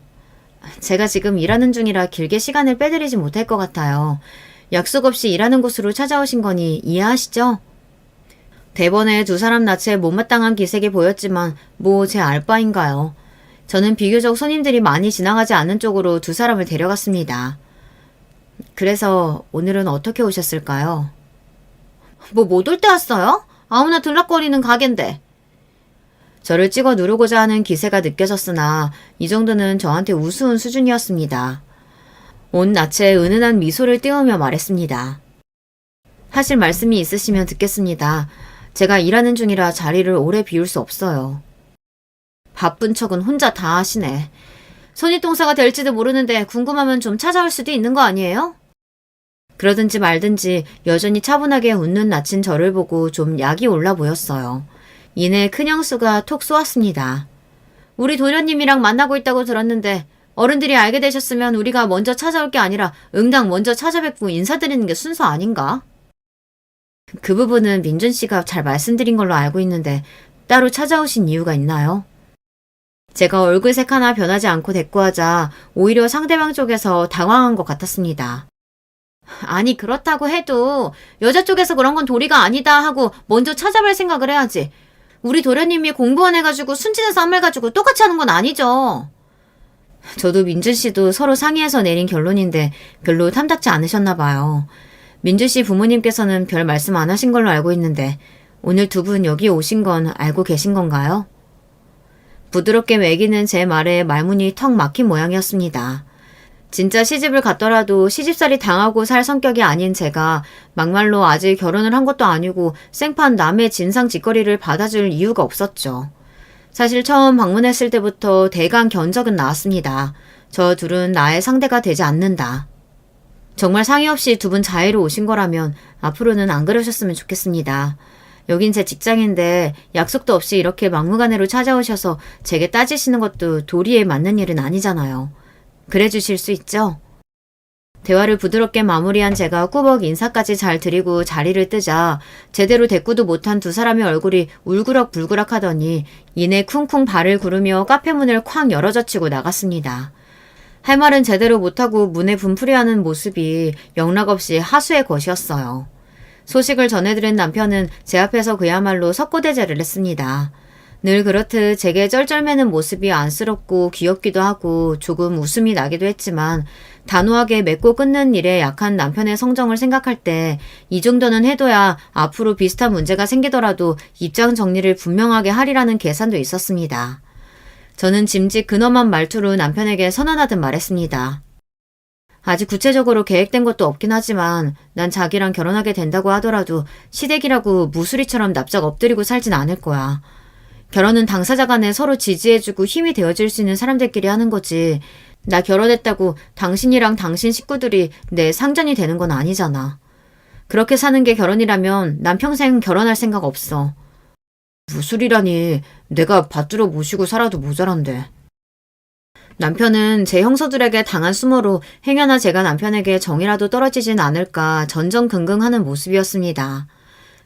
제가 지금 일하는 중이라 길게 시간을 빼드리지 못할 것 같아요. 약속 없이 일하는 곳으로 찾아오신 거니 이해하시죠? 대번에 두 사람 낯에 못마땅한 기색이 보였지만 뭐 제 알바인가요. 저는 비교적 손님들이 많이 지나가지 않는 쪽으로 두 사람을 데려갔습니다. 그래서 오늘은 어떻게 오셨을까요? 뭐 못 올 때 왔어요? 아무나 들락거리는 가게인데. 저를 찍어 누르고자 하는 기세가 느껴졌으나 이 정도는 저한테 우스운 수준이었습니다. 온 낯에 은은한 미소를 띄우며 말했습니다. 하실 말씀이 있으시면 듣겠습니다. 제가 일하는 중이라 자리를 오래 비울 수 없어요. 바쁜 척은 혼자 다 하시네. 손윗동사가 될지도 모르는데 궁금하면 좀 찾아올 수도 있는 거 아니에요? 그러든지 말든지 여전히 차분하게 웃는 낯인 저를 보고 좀 약이 올라 보였어요. 이내 큰 형수가 톡 쏘았습니다. 우리 도련님이랑 만나고 있다고 들었는데 어른들이 알게 되셨으면 우리가 먼저 찾아올 게 아니라 응당 먼저 찾아뵙고 인사드리는 게 순서 아닌가? 그 부분은 민준 씨가 잘 말씀드린 걸로 알고 있는데 따로 찾아오신 이유가 있나요? 제가 얼굴색 하나 변하지 않고 대꾸하자 오히려 상대방 쪽에서 당황한 것 같았습니다. 아니 그렇다고 해도 여자 쪽에서 그런 건 도리가 아니다 하고 먼저 찾아뵐 생각을 해야지. 우리 도련님이 공부원 해가지고 순진한 싸움 해가지고 똑같이 하는 건 아니죠. 저도 민준 씨도 서로 상의해서 내린 결론인데 별로 탐탁지 않으셨나 봐요. 민준 씨 부모님께서는 별 말씀 안 하신 걸로 알고 있는데 오늘 두 분 여기 오신 건 알고 계신 건가요? 부드럽게 매기는 제 말에 말문이 턱 막힌 모양이었습니다. 진짜 시집을 갔더라도 시집살이 당하고 살 성격이 아닌 제가 막말로 아직 결혼을 한 것도 아니고 생판 남의 진상 짓거리를 받아줄 이유가 없었죠. 사실 처음 방문했을 때부터 대강 견적은 나왔습니다. 저 둘은 나의 상대가 되지 않는다. 정말 상의 없이 두 분 자의로 오신 거라면 앞으로는 안 그러셨으면 좋겠습니다. 여긴 제 직장인데 약속도 없이 이렇게 막무가내로 찾아오셔서 제게 따지시는 것도 도리에 맞는 일은 아니잖아요. 그래 주실 수 있죠? 대화를 부드럽게 마무리한 제가 꾸벅 인사까지 잘 드리고 자리를 뜨자 제대로 대꾸도 못한 두 사람의 얼굴이 울그락불그락 하더니 이내 쿵쿵 발을 구르며 카페 문을 쾅 열어젖히고 나갔습니다. 할 말은 제대로 못하고 문에 분풀이하는 모습이 영락없이 하수의 것이었어요. 소식을 전해들은 남편은 제 앞에서 그야말로 석고대죄를 했습니다. 늘 그렇듯 제게 쩔쩔매는 모습이 안쓰럽고 귀엽기도 하고 조금 웃음이 나기도 했지만 단호하게 맺고 끊는 일에 약한 남편의 성정을 생각할 때 이 정도는 해둬야 앞으로 비슷한 문제가 생기더라도 입장 정리를 분명하게 하리라는 계산도 있었습니다. 저는 짐짓 근엄한 말투로 남편에게 선언하듯 말했습니다. 아직 구체적으로 계획된 것도 없긴 하지만 난 자기랑 결혼하게 된다고 하더라도 시댁이라고 무수리처럼 납작 엎드리고 살진 않을 거야. 결혼은 당사자 간에 서로 지지해주고 힘이 되어줄 수 있는 사람들끼리 하는 거지. 나 결혼했다고 당신이랑 당신 식구들이 내 상전이 되는 건 아니잖아. 그렇게 사는 게 결혼이라면 난 평생 결혼할 생각 없어. 무술이라니 내가 받들어 모시고 살아도 모자란데. 남편은 제 형서들에게 당한 수모로 행여나 제가 남편에게 정이라도 떨어지진 않을까 전전긍긍하는 모습이었습니다.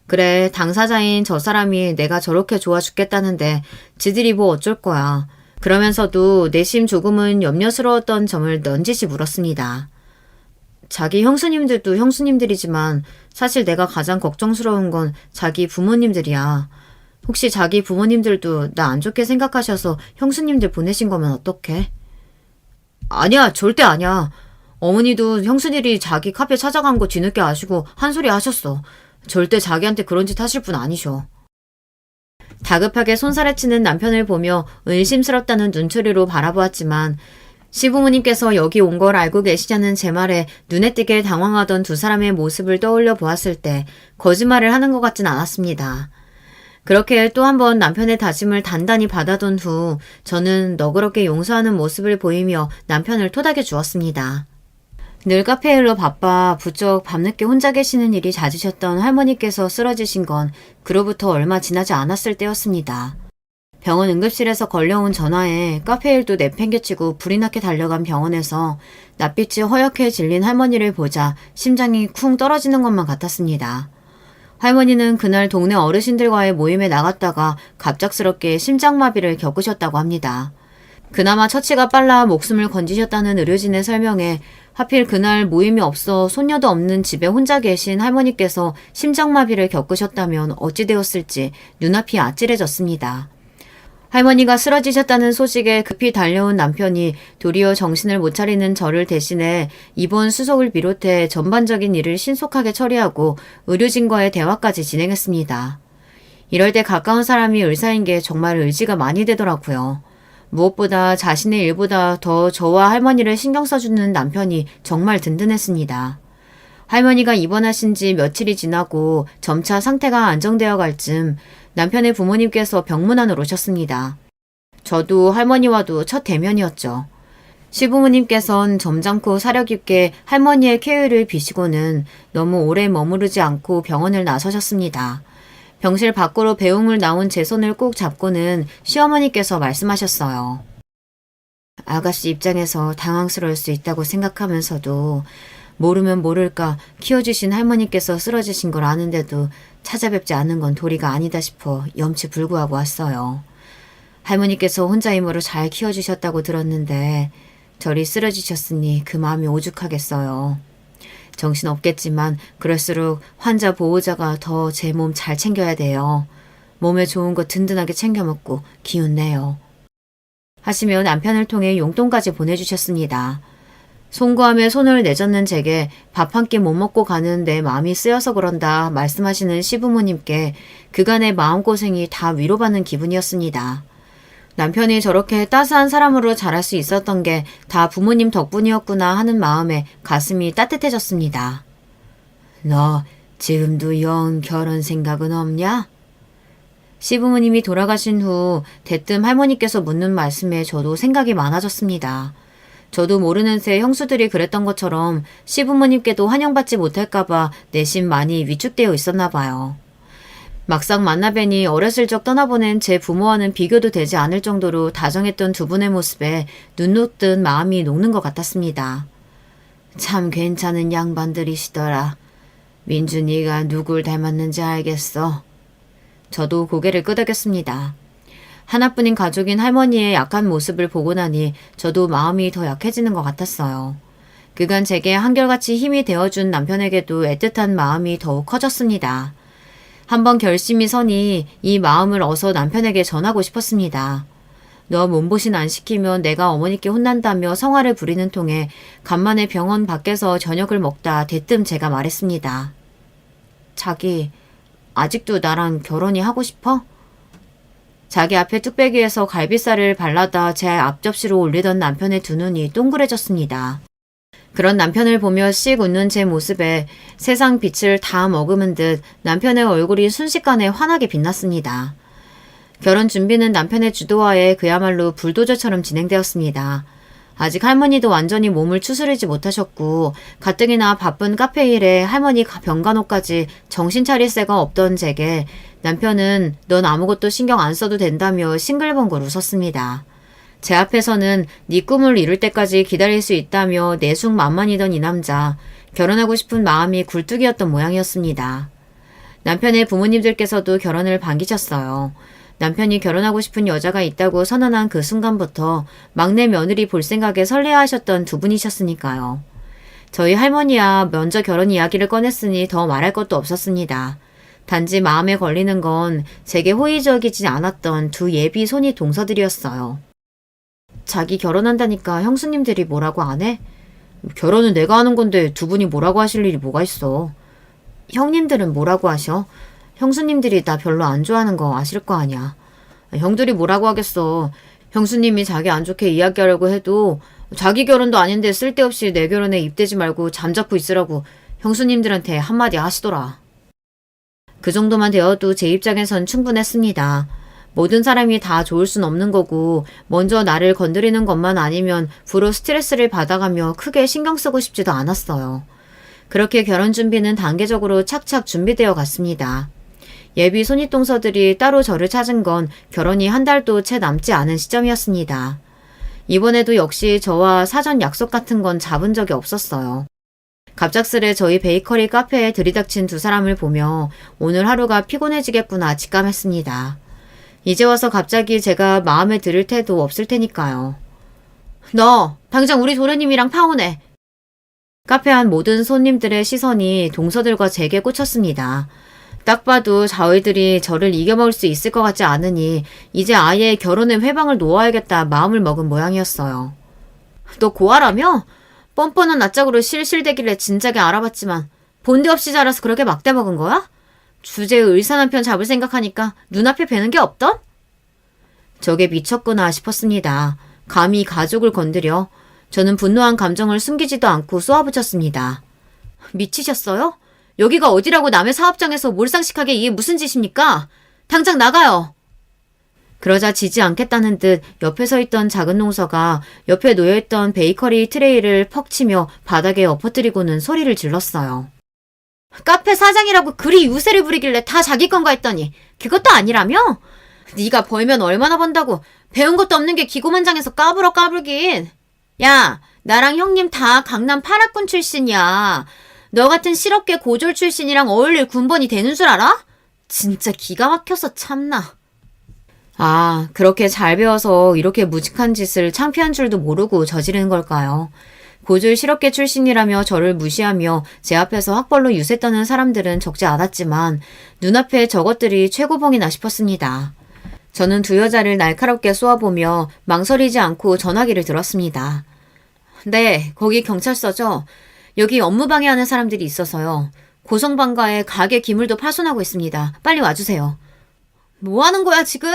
그래 당사자인 저 사람이 내가 저렇게 좋아 죽겠다는데 지들이 뭐 어쩔 거야. 그러면서도 내심 조금은 염려스러웠던 점을 넌지시 물었습니다. 자기 형수님들도 형수님들이지만 사실 내가 가장 걱정스러운 건 자기 부모님들이야. 혹시 자기 부모님들도 나 안 좋게 생각하셔서 형수님들 보내신 거면 어떡해? 아니야, 절대 아니야. 어머니도 형수들이 자기 카페 찾아간 거 뒤늦게 아시고 한 소리 하셨어. 절대 자기한테 그런 짓 하실 분 아니셔. 다급하게 손살에 치는 남편을 보며 의심스럽다는 눈초리로 바라보았지만 시부모님께서 여기 온 걸 알고 계시냐는 제 말에 눈에 띄게 당황하던 두 사람의 모습을 떠올려 보았을 때 거짓말을 하는 것 같진 않았습니다. 그렇게 또 한 번 남편의 다짐을 단단히 받아둔 후 저는 너그럽게 용서하는 모습을 보이며 남편을 토닥여 주었습니다. 늘 카페 일로 바빠 부쩍 밤늦게 혼자 계시는 일이 잦으셨던 할머니께서 쓰러지신 건 그로부터 얼마 지나지 않았을 때였습니다. 병원 응급실에서 걸려온 전화에 카페 일도 내팽개치고 불이 나게 달려간 병원에서 낯빛이 허옇게 질린 할머니를 보자 심장이 쿵 떨어지는 것만 같았습니다. 할머니는 그날 동네 어르신들과의 모임에 나갔다가 갑작스럽게 심장마비를 겪으셨다고 합니다. 그나마 처치가 빨라 목숨을 건지셨다는 의료진의 설명에 하필 그날 모임이 없어 손녀도 없는 집에 혼자 계신 할머니께서 심장마비를 겪으셨다면 어찌 되었을지 눈앞이 아찔해졌습니다. 할머니가 쓰러지셨다는 소식에 급히 달려온 남편이 도리어 정신을 못 차리는 저를 대신해 입원 수속을 비롯해 전반적인 일을 신속하게 처리하고 의료진과의 대화까지 진행했습니다. 이럴 때 가까운 사람이 의사인 게 정말 의지가 많이 되더라고요. 무엇보다 자신의 일보다 더 저와 할머니를 신경 써주는 남편이 정말 든든했습니다. 할머니가 입원하신 지 며칠이 지나고 점차 상태가 안정되어 갈 즈음 남편의 부모님께서 병문안으로 오셨습니다. 저도 할머니와도 첫 대면이었죠. 시부모님께선 점잖고 사려 깊게 할머니의 쾌유를 비시고는 너무 오래 머무르지 않고 병원을 나서셨습니다. 병실 밖으로 배웅을 나온 제 손을 꼭 잡고는 시어머니께서 말씀하셨어요. 아가씨 입장에서 당황스러울 수 있다고 생각하면서도 모르면 모를까 키워주신 할머니께서 쓰러지신 걸 아는데도 찾아뵙지 않는 건 도리가 아니다 싶어 염치불구하고 왔어요. 할머니께서 혼자 힘으로 잘 키워주셨다고 들었는데 저리 쓰러지셨으니 그 마음이 오죽하겠어요. 정신없겠지만 그럴수록 환자 보호자가 더 제 몸 잘 챙겨야 돼요. 몸에 좋은 거 든든하게 챙겨 먹고 기운 내요. 하시며 남편을 통해 용돈까지 보내주셨습니다. 송구함에 손을 내젓는 제게 밥 한 끼 못 먹고 가는 내 마음이 쓰여서 그런다 말씀하시는 시부모님께 그간의 마음고생이 다 위로받는 기분이었습니다. 남편이 저렇게 따스한 사람으로 자랄 수 있었던 게 다 부모님 덕분이었구나 하는 마음에 가슴이 따뜻해졌습니다. 너 지금도 영 결혼 생각은 없냐? 시부모님이 돌아가신 후 대뜸 할머니께서 묻는 말씀에 저도 생각이 많아졌습니다. 저도 모르는 새 형수들이 그랬던 것처럼 시부모님께도 환영받지 못할까봐 내심 많이 위축되어 있었나 봐요. 막상 만나뵈니 어렸을 적 떠나보낸 제 부모와는 비교도 되지 않을 정도로 다정했던 두 분의 모습에 눈 녹듯 마음이 녹는 것 같았습니다. 참 괜찮은 양반들이시더라. 민준이가 누굴 닮았는지 알겠어. 저도 고개를 끄덕였습니다. 하나뿐인 가족인 할머니의 약한 모습을 보고 나니 저도 마음이 더 약해지는 것 같았어요. 그간 제게 한결같이 힘이 되어준 남편에게도 애틋한 마음이 더욱 커졌습니다. 한번 결심이 서니 이 마음을 어서 남편에게 전하고 싶었습니다. 너 몸보신 안 시키면 내가 어머니께 혼난다며 성화를 부리는 통에 간만에 병원 밖에서 저녁을 먹다 대뜸 제가 말했습니다. 자기 아직도 나랑 결혼이 하고 싶어? 자기 앞에 뚝배기에서 갈비살을 발라다 제 앞접시로 올리던 남편의 두 눈이 동그래졌습니다. 그런 남편을 보며 씩 웃는 제 모습에 세상 빛을 다 머금은 듯 남편의 얼굴이 순식간에 환하게 빛났습니다. 결혼 준비는 남편의 주도하에 그야말로 불도저처럼 진행되었습니다. 아직 할머니도 완전히 몸을 추스르지 못하셨고 가뜩이나 바쁜 카페 일에 할머니 병간호까지 정신 차릴 새가 없던 제게 남편은 넌 아무것도 신경 안 써도 된다며 싱글벙글 웃었습니다. 제 앞에서는 네 꿈을 이룰 때까지 기다릴 수 있다며 내숭만만이던 이 남자, 결혼하고 싶은 마음이 굴뚝이었던 모양이었습니다. 남편의 부모님들께서도 결혼을 반기셨어요. 남편이 결혼하고 싶은 여자가 있다고 선언한 그 순간부터 막내 며느리 볼 생각에 설레하셨던 두 분이셨으니까요. 저희 할머니야 먼저 결혼 이야기를 꺼냈으니 더 말할 것도 없었습니다. 단지 마음에 걸리는 건 제게 호의적이지 않았던 두 예비 손이 동서들이었어요. 자기 결혼한다니까 형수님들이 뭐라고 안 해? 결혼은 내가 하는 건데 두 분이 뭐라고 하실 일이 뭐가 있어. 형님들은 뭐라고 하셔? 형수님들이 나 별로 안 좋아하는 거 아실 거 아니야. 형들이 뭐라고 하겠어. 형수님이 자기 안 좋게 이야기하려고 해도 자기 결혼도 아닌데 쓸데없이 내 결혼에 입대지 말고 잠자코 있으라고 형수님들한테 한마디 하시더라. 그 정도만 되어도 제 입장에선 충분했습니다. 모든 사람이 다 좋을 순 없는 거고 먼저 나를 건드리는 것만 아니면 부로 스트레스를 받아가며 크게 신경 쓰고 싶지도 않았어요. 그렇게 결혼 준비는 단계적으로 착착 준비되어 갔습니다. 예비 손윗동서들이 따로 저를 찾은 건 결혼이 한 달도 채 남지 않은 시점이었습니다. 이번에도 역시 저와 사전 약속 같은 건 잡은 적이 없었어요. 갑작스레 저희 베이커리 카페에 들이닥친 두 사람을 보며 오늘 하루가 피곤해지겠구나 직감했습니다. 이제 와서 갑자기 제가 마음에 들을 테도 없을 테니까요. 너 당장 우리 도련님이랑 파혼해. 카페 안 모든 손님들의 시선이 동서들과 제게 꽂혔습니다. 딱 봐도 저희들이 저를 이겨먹을 수 있을 것 같지 않으니 이제 아예 결혼의 회방을 놓아야겠다 마음을 먹은 모양이었어요. 너 고아라며? 뻔뻔한 낯짝으로 실실대길래 진작에 알아봤지만 본데 없이 자라서 그렇게 막대 먹은 거야? 주제의 의사 남편 잡을 생각하니까 눈앞에 뵈는 게 없던? 저게 미쳤구나 싶었습니다. 감히 가족을 건드려. 저는 분노한 감정을 숨기지도 않고 쏘아붙였습니다. 미치셨어요? 여기가 어디라고 남의 사업장에서 몰상식하게 이게 무슨 짓입니까? 당장 나가요. 그러자 지지 않겠다는 듯 옆에 서 있던 작은 농서가 옆에 놓여있던 베이커리 트레이를 퍽 치며 바닥에 엎어뜨리고는 소리를 질렀어요. 카페 사장이라고 그리 유세를 부리길래 다 자기 건가 했더니 그것도 아니라며? 네가 벌면 얼마나 번다고 배운 것도 없는 게 기고만장해서 까불어 까불긴. 야, 나랑 형님 다 강남 파라군 출신이야. 너 같은 실업계 고졸 출신이랑 어울릴 군번이 되는 줄 알아? 진짜 기가 막혀서 참나. 아, 그렇게 잘 배워서 이렇게 무식한 짓을 창피한 줄도 모르고 저지르는 걸까요? 고졸 실업계 출신이라며 저를 무시하며 제 앞에서 학벌로 유세 떠는 사람들은 적지 않았지만 눈앞에 저것들이 최고봉이나 싶었습니다. 저는 두 여자를 날카롭게 쏘아보며 망설이지 않고 전화기를 들었습니다. 네, 거기 경찰서죠. 여기 업무 방해하는 사람들이 있어서요. 고성방가에 가게 기물도 파손하고 있습니다. 빨리 와주세요. 뭐 하는 거야 지금?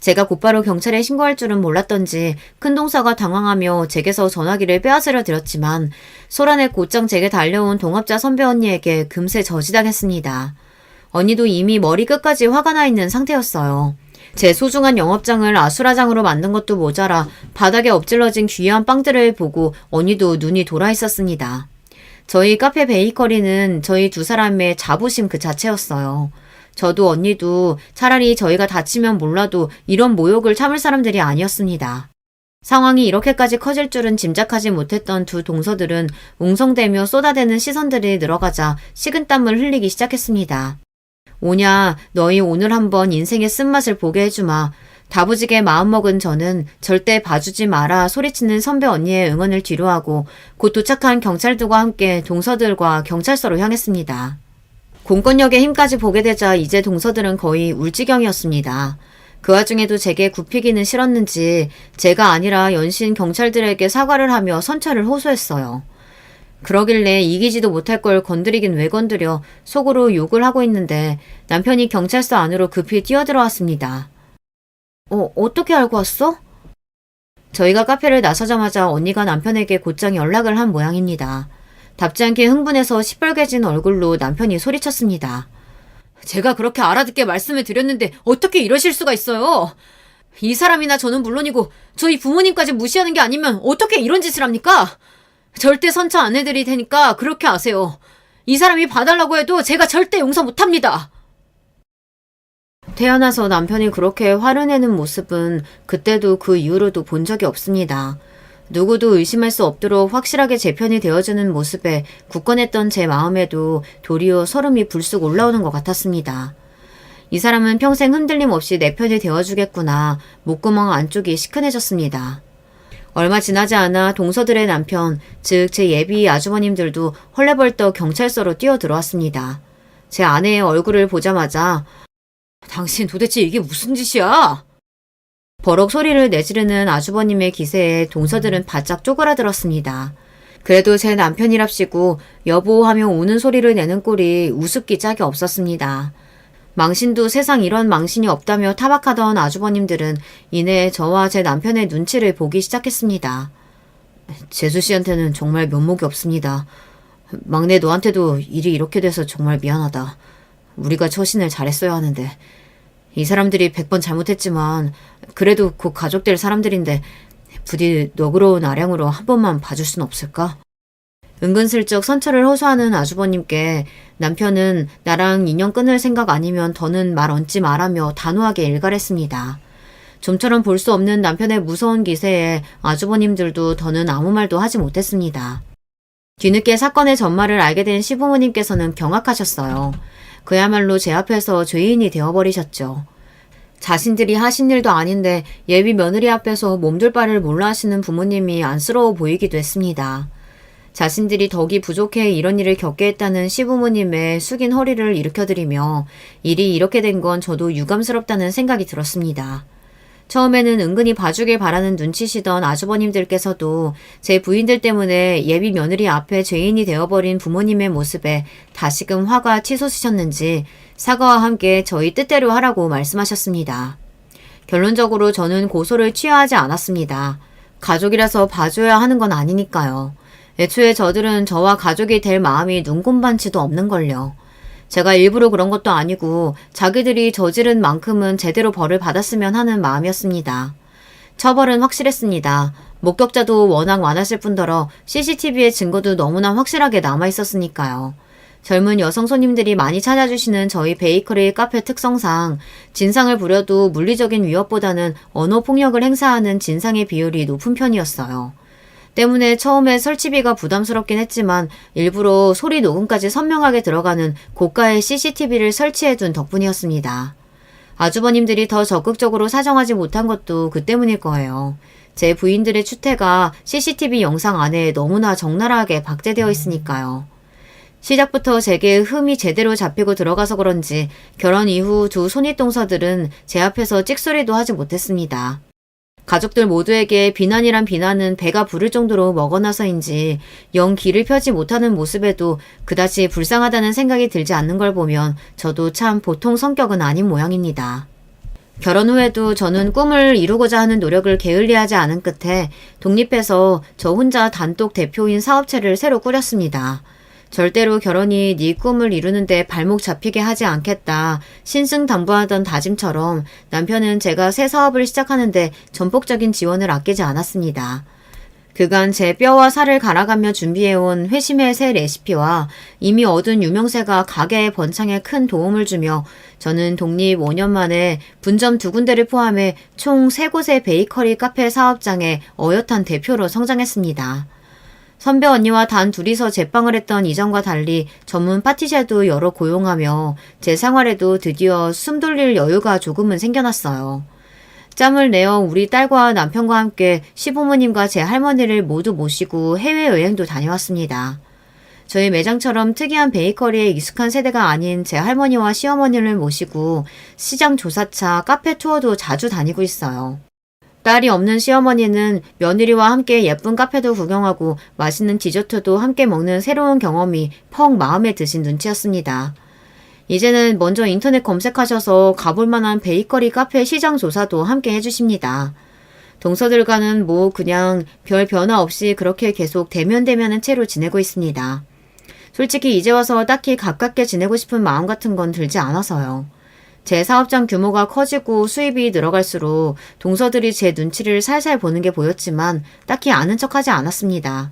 제가 곧바로 경찰에 신고할 줄은 몰랐던지 큰동서가 당황하며 제게서 전화기를 빼앗으려 들었지만 소란에 곧장 제게 달려온 동업자 선배 언니에게 금세 저지당했습니다. 언니도 이미 머리 끝까지 화가 나 있는 상태였어요. 제 소중한 영업장을 아수라장으로 만든 것도 모자라 바닥에 엎질러진 귀한 빵들을 보고 언니도 눈이 돌아 있었습니다. 저희 카페 베이커리는 저희 두 사람의 자부심 그 자체였어요. 저도 언니도 차라리 저희가 다치면 몰라도 이런 모욕을 참을 사람들이 아니었습니다. 상황이 이렇게까지 커질 줄은 짐작하지 못했던 두 동서들은 웅성대며 쏟아대는 시선들이 늘어가자 식은땀을 흘리기 시작했습니다. 오냐, 너희 오늘 한번 인생의 쓴맛을 보게 해주마. 다부지게 마음먹은 저는 절대 봐주지 마라 소리치는 선배 언니의 응원을 뒤로하고 곧 도착한 경찰들과 함께 동서들과 경찰서로 향했습니다. 공권력의 힘까지 보게 되자 이제 동서들은 거의 울 지경이었습니다. 그 와중에도 제게 굽히기는 싫었는지 제가 아니라 연신 경찰들에게 사과를 하며 선처를 호소했어요. 그러길래 이기지도 못할 걸 건드리긴 왜 건드려 속으로 욕을 하고 있는데 남편이 경찰서 안으로 급히 뛰어들어왔습니다. 어떻게 알고 왔어? 저희가 카페를 나서자마자 언니가 남편에게 곧장 연락을 한 모양입니다. 답지 않게 흥분해서 시뻘개진 얼굴로 남편이 소리쳤습니다. 제가 그렇게 알아듣게 말씀을 드렸는데 어떻게 이러실 수가 있어요? 이 사람이나 저는 물론이고 저희 부모님까지 무시하는 게 아니면 어떻게 이런 짓을 합니까? 절대 선처 안 해드릴 테니까 그렇게 아세요. 이 사람이 봐달라고 해도 제가 절대 용서 못합니다. 태어나서 남편이 그렇게 화를 내는 모습은 그때도 그 이후로도 본 적이 없습니다. 누구도 의심할 수 없도록 확실하게 제 편이 되어주는 모습에 굳건했던 제 마음에도 도리어 소름이 불쑥 올라오는 것 같았습니다. 이 사람은 평생 흔들림 없이 내 편이 되어주겠구나. 목구멍 안쪽이 시큰해졌습니다. 얼마 지나지 않아 동서들의 남편, 즉 제 예비 아주버님들도 헐레벌떡 경찰서로 뛰어들어왔습니다. 제 아내의 얼굴을 보자마자 당신 도대체 이게 무슨 짓이야? 버럭 소리를 내지르는 아주버님의 기세에 동서들은 바짝 쪼그라들었습니다. 그래도 제 남편이랍시고 여보 하며 우는 소리를 내는 꼴이 우습기 짝이 없었습니다. 망신도 세상 이런 망신이 없다며 타박하던 아주버님들은 이내 저와 제 남편의 눈치를 보기 시작했습니다. 재수 씨한테는 정말 면목이 없습니다. 막내 너한테도 일이 이렇게 돼서 정말 미안하다. 우리가 처신을 잘했어야 하는데. 이 사람들이 100번 잘못했지만 그래도 곧 가족 될 사람들인데 부디 너그러운 아량으로 한 번만 봐줄 순 없을까? 은근슬쩍 선처를 호소하는 아주버님께 남편은 나랑 인연 끊을 생각 아니면 더는 말 얹지 말라며 단호하게 일갈했습니다. 좀처럼 볼 수 없는 남편의 무서운 기세에 아주버님들도 더는 아무 말도 하지 못했습니다. 뒤늦게 사건의 전말을 알게 된 시부모님께서는 경악하셨어요. 그야말로 제 앞에서 죄인이 되어버리셨죠. 자신들이 하신 일도 아닌데 예비 며느리 앞에서 몸둘 바를 몰라 하시는 부모님이 안쓰러워 보이기도 했습니다. 자신들이 덕이 부족해 이런 일을 겪게 했다는 시부모님의 숙인 허리를 일으켜드리며 일이 이렇게 된 건 저도 유감스럽다는 생각이 들었습니다. 처음에는 은근히 봐주길 바라는 눈치시던 아주버님들께서도 제 부인들 때문에 예비 며느리 앞에 죄인이 되어버린 부모님의 모습에 다시금 화가 치솟으셨는지 사과와 함께 저희 뜻대로 하라고 말씀하셨습니다. 결론적으로 저는 고소를 취하지 않았습니다. 가족이라서 봐줘야 하는 건 아니니까요. 애초에 저들은 저와 가족이 될 마음이 눈꼽만치도 없는걸요. 제가 일부러 그런 것도 아니고 자기들이 저지른 만큼은 제대로 벌을 받았으면 하는 마음이었습니다. 처벌은 확실했습니다. 목격자도 워낙 많았을 뿐더러 CCTV의 증거도 너무나 확실하게 남아있었으니까요. 젊은 여성 손님들이 많이 찾아주시는 저희 베이커리 카페 특성상 진상을 부려도 물리적인 위협보다는 언어폭력을 행사하는 진상의 비율이 높은 편이었어요. 때문에 처음에 설치비가 부담스럽긴 했지만 일부러 소리 녹음까지 선명하게 들어가는 고가의 CCTV를 설치해둔 덕분이었습니다. 아주버님들이 더 적극적으로 사정하지 못한 것도 그 때문일 거예요. 제 부인들의 추태가 CCTV 영상 안에 너무나 적나라하게 박제되어 있으니까요. 시작부터 제게 흠이 제대로 잡히고 들어가서 그런지 결혼 이후 두 손윗동서들은 제 앞에서 찍소리도 하지 못했습니다. 가족들 모두에게 비난이란 비난은 배가 부를 정도로 먹어나서인지 영 기를 펴지 못하는 모습에도 그다지 불쌍하다는 생각이 들지 않는 걸 보면 저도 참 보통 성격은 아닌 모양입니다. 결혼 후에도 저는 꿈을 이루고자 하는 노력을 게을리하지 않은 끝에 독립해서 저 혼자 단독 대표인 사업체를 새로 꾸렸습니다. 절대로 결혼이 네 꿈을 이루는데 발목 잡히게 하지 않겠다 신승당부하던 다짐처럼 남편은 제가 새 사업을 시작하는데 전폭적인 지원을 아끼지 않았습니다. 그간 제 뼈와 살을 갈아가며 준비해온 회심의 새 레시피와 이미 얻은 유명세가 가게의 번창에 큰 도움을 주며 저는 독립 5년 만에 분점 2군데를 포함해 총 3곳의 베이커리 카페 사업장의 어엿한 대표로 성장했습니다. 선배 언니와 단 둘이서 제빵을 했던 이전과 달리 전문 파티셰도 여러 고용하며 제 생활에도 드디어 숨 돌릴 여유가 조금은 생겨났어요. 짬을 내어 우리 딸과 남편과 함께 시부모님과 제 할머니를 모두 모시고 해외여행도 다녀왔습니다. 저희 매장처럼 특이한 베이커리에 익숙한 세대가 아닌 제 할머니와 시어머니를 모시고 시장 조사차, 카페 투어도 자주 다니고 있어요. 딸이 없는 시어머니는 며느리와 함께 예쁜 카페도 구경하고 맛있는 디저트도 함께 먹는 새로운 경험이 퍽 마음에 드신 눈치였습니다. 이제는 먼저 인터넷 검색하셔서 가볼 만한 베이커리 카페 시장 조사도 함께 해주십니다. 동서들과는 그냥 별 변화 없이 그렇게 계속 대면대면한 채로 지내고 있습니다. 솔직히 이제 와서 딱히 가깝게 지내고 싶은 마음 같은 건 들지 않아서요. 제 사업장 규모가 커지고 수입이 늘어갈수록 동서들이 제 눈치를 살살 보는 게 보였지만 딱히 아는 척하지 않았습니다.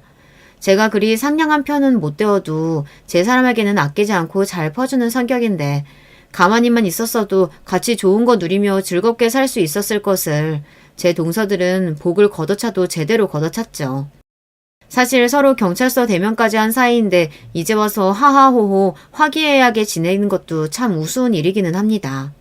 제가 그리 상냥한 편은 못 되어도 제 사람에게는 아끼지 않고 잘 퍼주는 성격인데 가만히만 있었어도 같이 좋은 거 누리며 즐겁게 살 수 있었을 것을 제 동서들은 복을 걷어차도 제대로 걷어찼죠. 사실 서로 경찰서 대면까지 한 사이인데 이제 와서 하하호호 화기애애하게 지내는 것도 참 우스운 일이기는 합니다.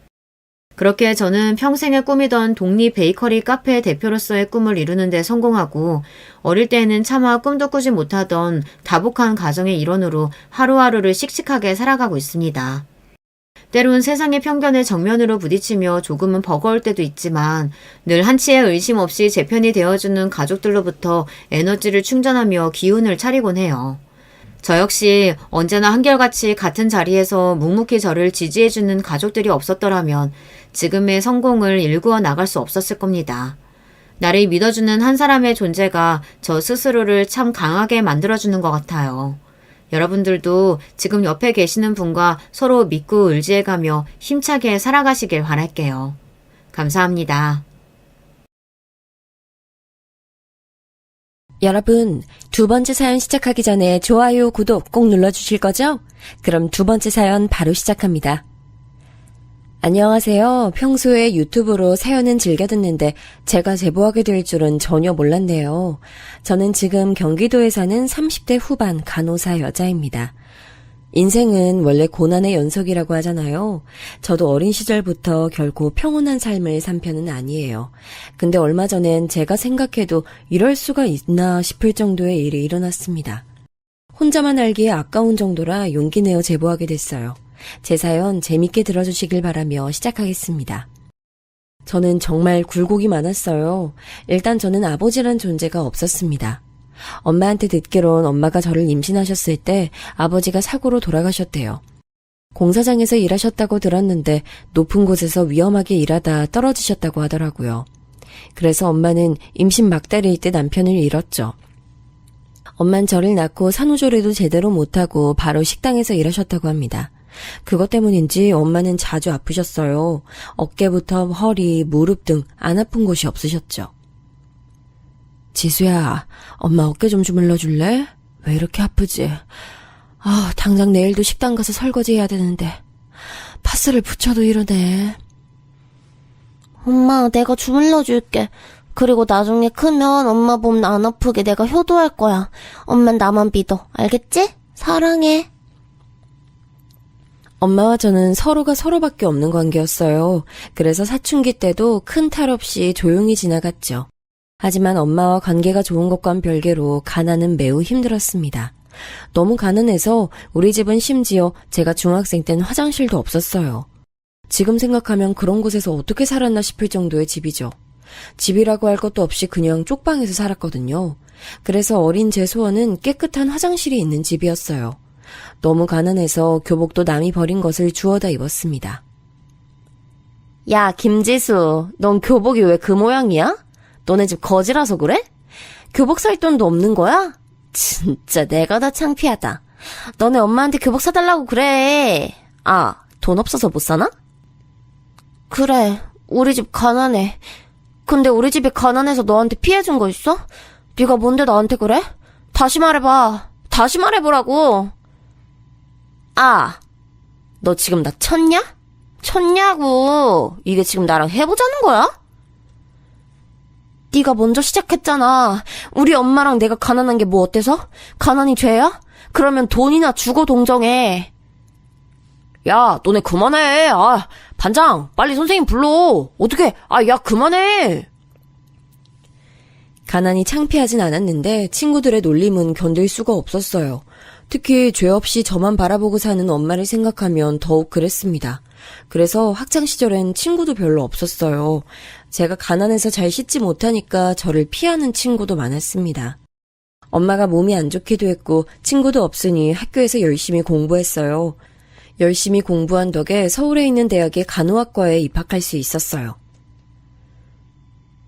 그렇게 저는 평생에 꾸미던 독립 베이커리 카페 대표로서의 꿈을 이루는 데 성공하고 어릴 때에는 차마 꿈도 꾸지 못하던 다복한 가정의 일원으로 하루하루를 씩씩하게 살아가고 있습니다. 때론 세상의 편견에 정면으로 부딪히며 조금은 버거울 때도 있지만 늘 한치의 의심 없이 제 편이 되어주는 가족들로부터 에너지를 충전하며 기운을 차리곤 해요. 저 역시 언제나 한결같이 같은 자리에서 묵묵히 저를 지지해주는 가족들이 없었더라면 지금의 성공을 일구어 나갈 수 없었을 겁니다. 나를 믿어주는 한 사람의 존재가 저 스스로를 참 강하게 만들어주는 것 같아요. 여러분들도 지금 옆에 계시는 분과 서로 믿고 의지해가며 힘차게 살아가시길 바랄게요. 감사합니다. 여러분, 두 번째 사연 시작하기 전에 좋아요, 구독 꼭 눌러주실 거죠? 그럼 두 번째 사연 바로 시작합니다. 안녕하세요. 평소에 유튜브로 사연은 즐겨 듣는데 제가 제보하게 될 줄은 전혀 몰랐네요. 저는 지금 경기도에 사는 30대 후반 간호사 여자입니다. 인생은 원래 고난의 연속이라고 하잖아요. 저도 어린 시절부터 결코 평온한 삶을 산 편은 아니에요. 근데 얼마 전엔 제가 생각해도 이럴 수가 있나 싶을 정도의 일이 일어났습니다. 혼자만 알기에 아까운 정도라 용기 내어 제보하게 됐어요. 제 사연 재밌게 들어주시길 바라며 시작하겠습니다. 저는 정말 굴곡이 많았어요. 일단 저는 아버지란 존재가 없었습니다. 엄마한테 듣기론 엄마가 저를 임신하셨을 때 아버지가 사고로 돌아가셨대요. 공사장에서 일하셨다고 들었는데 높은 곳에서 위험하게 일하다 떨어지셨다고 하더라고요. 그래서 엄마는 임신 막달일 때 남편을 잃었죠. 엄만 저를 낳고 산후조리도 제대로 못하고 바로 식당에서 일하셨다고 합니다. 그것 때문인지 엄마는 자주 아프셨어요. 어깨부터 허리, 무릎 등 안 아픈 곳이 없으셨죠. 지수야, 엄마 어깨 좀 주물러 줄래? 왜 이렇게 아프지? 당장 내일도 식당 가서 설거지 해야 되는데 파스를 붙여도 이러네. 엄마, 내가 주물러 줄게. 그리고 나중에 크면 엄마 몸 안 아프게 내가 효도할 거야. 엄만 나만 믿어. 알겠지? 사랑해. 엄마와 저는 서로가 서로밖에 없는 관계였어요. 그래서 사춘기 때도 큰 탈 없이 조용히 지나갔죠. 하지만 엄마와 관계가 좋은 것과는 별개로 가난은 매우 힘들었습니다. 너무 가난해서 우리 집은 심지어 제가 중학생 땐 화장실도 없었어요. 지금 생각하면 그런 곳에서 어떻게 살았나 싶을 정도의 집이죠. 집이라고 할 것도 없이 그냥 쪽방에서 살았거든요. 그래서 어린 제 소원은 깨끗한 화장실이 있는 집이었어요. 너무 가난해서 교복도 남이 버린 것을 주워다 입었습니다. 야, 김지수, 넌 교복이 왜 그 모양이야? 너네 집 거지라서 그래? 교복 살 돈도 없는 거야? 진짜 내가 다 창피하다. 너네 엄마한테 교복 사달라고 그래. 돈 없어서 못 사나? 그래, 우리 집 가난해. 근데 우리 집이 가난해서 너한테 피해준 거 있어? 네가 뭔데 나한테 그래? 다시 말해봐. 다시 말해보라고. 너 지금 나 쳤냐? 쳤냐고. 이게 지금 나랑 해보자는 거야? 네가 먼저 시작했잖아. 우리 엄마랑 내가 가난한 게 뭐 어때서? 가난이 죄야? 그러면 돈이나 주고 동정해. 야, 너네 그만해. 반장, 빨리 선생님 불러. 어떡해. 야, 그만해. 가난이 창피하진 않았는데 친구들의 놀림은 견딜 수가 없었어요. 특히 죄 없이 저만 바라보고 사는 엄마를 생각하면 더욱 그랬습니다. 그래서 학창시절엔 친구도 별로 없었어요. 제가 가난해서 잘 씻지 못하니까 저를 피하는 친구도 많았습니다. 엄마가 몸이 안 좋기도 했고 친구도 없으니 학교에서 열심히 공부했어요. 열심히 공부한 덕에 서울에 있는 대학의 간호학과에 입학할 수 있었어요.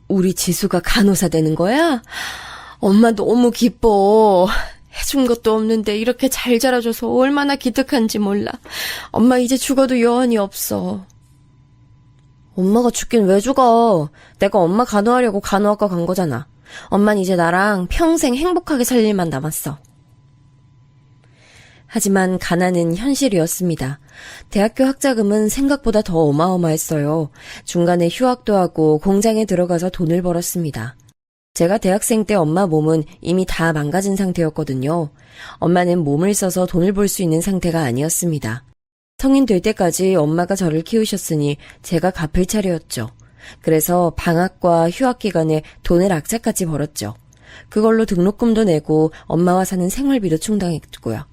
우리 지수가 간호사 되는 거야? 엄마 너무 기뻐. 해준 것도 없는데 이렇게 잘 자라줘서 얼마나 기특한지 몰라. 엄마 이제 죽어도 여한이 없어. 엄마가 죽긴 왜 죽어? 내가 엄마 간호하려고 간호학과 간 거잖아. 엄마는 이제 나랑 평생 행복하게 살 일만 남았어. 하지만 가난은 현실이었습니다. 대학교 학자금은 생각보다 더 어마어마했어요. 중간에 휴학도 하고 공장에 들어가서 돈을 벌었습니다. 제가 대학생 때 엄마 몸은 이미 다 망가진 상태였거든요. 엄마는 몸을 써서 돈을 벌 수 있는 상태가 아니었습니다. 성인 될 때까지 엄마가 저를 키우셨으니 제가 갚을 차례였죠. 그래서 방학과 휴학 기간에 돈을 악착같이 벌었죠. 그걸로 등록금도 내고 엄마와 사는 생활비도 충당했고요.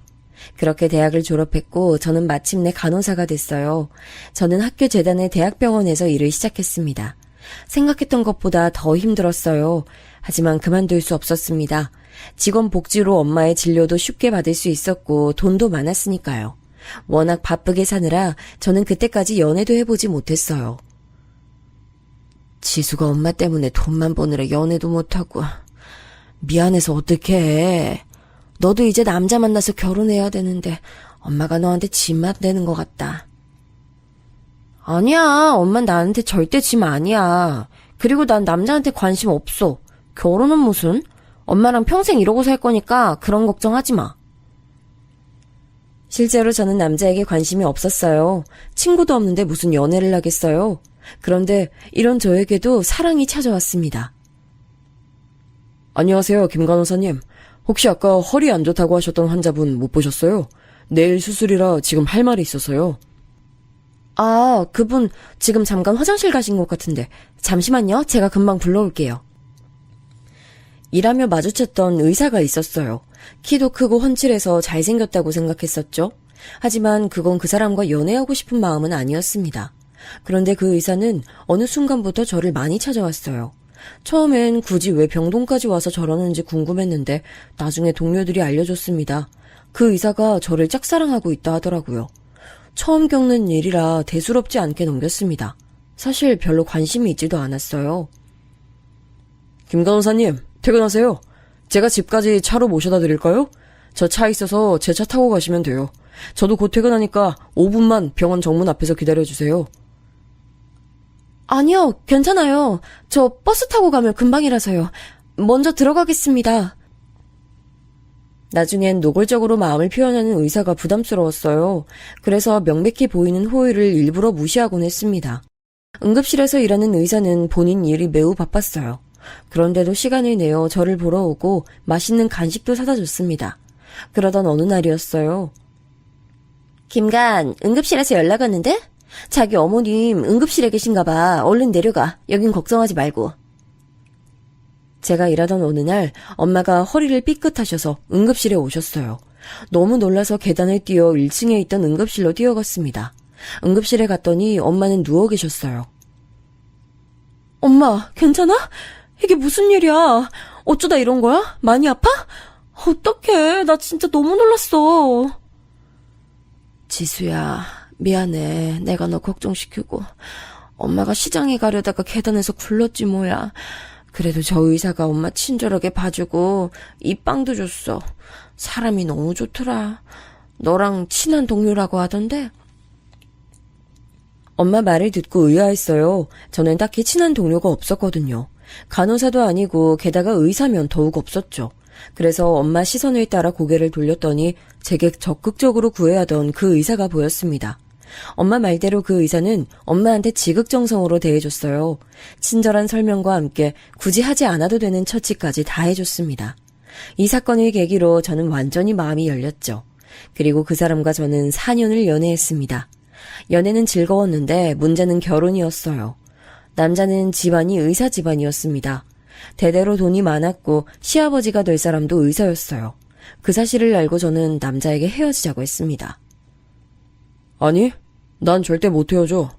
그렇게 대학을 졸업했고 저는 마침내 간호사가 됐어요. 저는 학교 재단의 대학병원에서 일을 시작했습니다. 생각했던 것보다 더 힘들었어요. 하지만 그만둘 수 없었습니다. 직원 복지로 엄마의 진료도 쉽게 받을 수 있었고 돈도 많았으니까요. 워낙 바쁘게 사느라 저는 그때까지 연애도 해보지 못했어요. 지수가 엄마 때문에 돈만 버느라 연애도 못하고. 미안해서 어떡해. 너도 이제 남자 만나서 결혼해야 되는데 엄마가 너한테 짐만 되는 것 같다. 아니야. 엄만 나한테 절대 짐 아니야. 그리고 난 남자한테 관심 없어. 결혼은 무슨? 엄마랑 평생 이러고 살 거니까 그런 걱정하지 마. 실제로 저는 남자에게 관심이 없었어요. 친구도 없는데 무슨 연애를 하겠어요. 그런데 이런 저에게도 사랑이 찾아왔습니다. 안녕하세요, 김 간호사님. 혹시 아까 허리 안 좋다고 하셨던 환자분 못 보셨어요? 내일 수술이라 지금 할 말이 있어서요. 아, 그분 지금 잠깐 화장실 가신 것 같은데 잠시만요. 제가 금방 불러올게요. 일하며 마주쳤던 의사가 있었어요. 키도 크고 훤칠해서 잘생겼다고 생각했었죠. 하지만 그건 그 사람과 연애하고 싶은 마음은 아니었습니다. 그런데 그 의사는 어느 순간부터 저를 많이 찾아왔어요. 처음엔 굳이 왜 병동까지 와서 저러는지 궁금했는데 나중에 동료들이 알려줬습니다. 그 의사가 저를 짝사랑하고 있다 하더라고요. 처음 겪는 일이라 대수롭지 않게 넘겼습니다. 사실 별로 관심이 있지도 않았어요. 김 간호사님, 퇴근하세요. 제가 집까지 차로 모셔다 드릴까요? 저 차 있어서 제 차 타고 가시면 돼요. 저도 곧 퇴근하니까 5분만 병원 정문 앞에서 기다려주세요. 아니요, 괜찮아요. 저 버스 타고 가면 금방이라서요. 먼저 들어가겠습니다. 나중엔 노골적으로 마음을 표현하는 의사가 부담스러웠어요. 그래서 명백히 보이는 호의를 일부러 무시하곤 했습니다. 응급실에서 일하는 의사는 본인 일이 매우 바빴어요. 그런데도 시간을 내어 저를 보러 오고 맛있는 간식도 사다 줬습니다. 그러던 어느 날이었어요. 김간, 응급실에서 연락 왔는데? 자기 어머님 응급실에 계신가 봐. 얼른 내려가. 여긴 걱정하지 말고. 제가 일하던 어느 날 엄마가 허리를 삐끗하셔서 응급실에 오셨어요. 너무 놀라서 계단을 뛰어 1층에 있던 응급실로 뛰어갔습니다. 응급실에 갔더니 엄마는 누워 계셨어요. 엄마, 괜찮아? 이게 무슨 일이야? 어쩌다 이런 거야? 많이 아파? 어떡해. 나 진짜 너무 놀랐어. 지수야, 미안해. 내가 너 걱정시키고. 엄마가 시장에 가려다가 계단에서 굴렀지 뭐야. 그래도 저 의사가 엄마 친절하게 봐주고 이 빵도 줬어. 사람이 너무 좋더라. 너랑 친한 동료라고 하던데. 엄마 말을 듣고 의아했어요. 저는 딱히 친한 동료가 없었거든요. 간호사도 아니고 게다가 의사면 더욱 없었죠. 그래서 엄마 시선을 따라 고개를 돌렸더니 제게 적극적으로 구애하던 그 의사가 보였습니다. 엄마 말대로 그 의사는 엄마한테 지극정성으로 대해줬어요. 친절한 설명과 함께 굳이 하지 않아도 되는 처치까지 다 해줬습니다. 이 사건을 계기로 저는 완전히 마음이 열렸죠. 그리고 그 사람과 저는 4년을 연애했습니다. 연애는 즐거웠는데 문제는 결혼이었어요. 남자는 집안이 의사 집안이었습니다. 대대로 돈이 많았고 시아버지가 될 사람도 의사였어요. 그 사실을 알고 저는 남자에게 헤어지자고 했습니다. 아니, 난 절대 못 헤어져.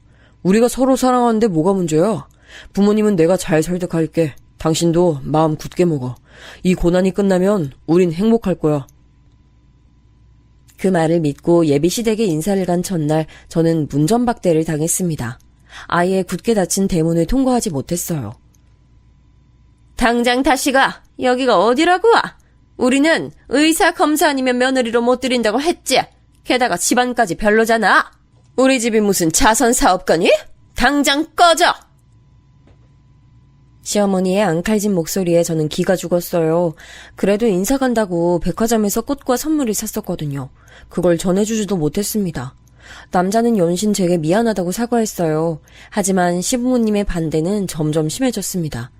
우리가 서로 사랑하는데 뭐가 문제야? 부모님은 내가 잘 설득할게. 당신도 마음 굳게 먹어. 이 고난이 끝나면 우린 행복할 거야. 그 말을 믿고 예비시댁에 인사를 간 첫날 저는 문전박대를 당했습니다. 아예 굳게 닫힌 대문을 통과하지 못했어요. 당장 다시 가. 여기가 어디라고? 우리는 의사 검사 아니면 며느리로 못 들인다고 했지. 게다가 집안까지 별로잖아. 우리 집이 무슨 자선사업가니? 당장 꺼져! 시어머니의 앙칼진 목소리에 저는 기가 죽었어요. 그래도 인사 간다고 백화점에서 꽃과 선물을 샀었거든요. 그걸 전해주지도 못했습니다. 남자는 연신 제게 미안하다고 사과했어요. 하지만 시부모님의 반대는 점점 심해졌습니다.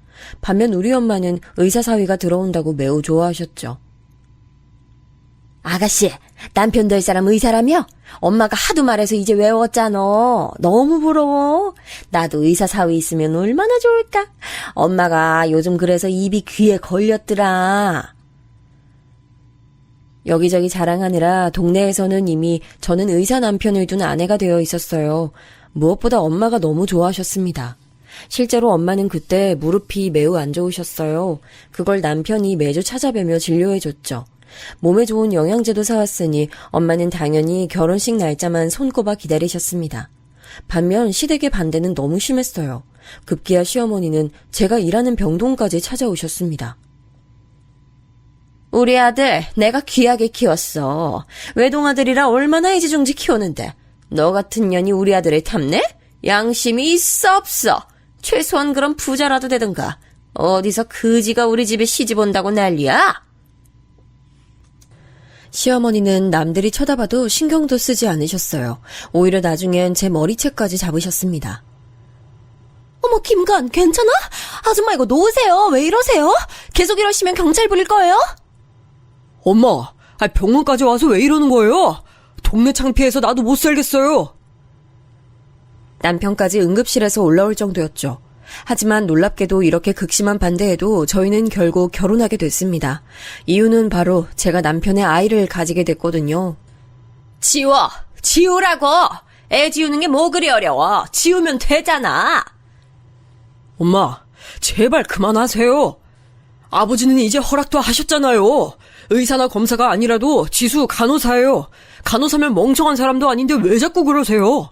반면 우리 엄마는 의사 사위가 들어온다고 매우 좋아하셨죠. 아가씨, 남편 될 사람 의사라며? 엄마가 하도 말해서 이제 외웠잖아. 너무 부러워. 나도 의사 사위 있으면 얼마나 좋을까? 엄마가 요즘 그래서 입이 귀에 걸렸더라. 여기저기 자랑하느라 동네에서는 이미 저는 의사 남편을 둔 아내가 되어 있었어요. 무엇보다 엄마가 너무 좋아하셨습니다. 실제로 엄마는 그때 무릎이 매우 안 좋으셨어요. 그걸 남편이 매주 찾아뵈며 진료해줬죠. 몸에 좋은 영양제도 사왔으니 엄마는 당연히 결혼식 날짜만 손꼽아 기다리셨습니다. 반면 시댁의 반대는 너무 심했어요. 급기야 시어머니는 제가 일하는 병동까지 찾아오셨습니다. 우리 아들 내가 귀하게 키웠어. 외동아들이라 얼마나 애지중지 키우는데 너 같은 년이 우리 아들을 탐내? 양심이 있어 없어? 최소한 그런 부자라도 되든가. 어디서 그지가 우리 집에 시집 온다고 난리야? 시어머니는 남들이 쳐다봐도 신경도 쓰지 않으셨어요. 오히려 나중엔 제 머리채까지 잡으셨습니다. 어머 김관 괜찮아? 아줌마 이거 놓으세요. 왜 이러세요? 계속 이러시면 경찰 부릴 거예요? 엄마, 병원까지 와서 왜 이러는 거예요? 동네 창피해서 나도 못 살겠어요. 남편까지 응급실에서 올라올 정도였죠. 하지만 놀랍게도 이렇게 극심한 반대에도 저희는 결국 결혼하게 됐습니다. 이유는 바로 제가 남편의 아이를 가지게 됐거든요. 지우라고. 애 지우는 게 뭐 그리 어려워. 지우면 되잖아. 엄마, 제발 그만하세요. 아버지는 이제 허락도 하셨잖아요. 의사나 검사가 아니라도 지수 간호사예요. 간호사면 멍청한 사람도 아닌데 왜 자꾸 그러세요?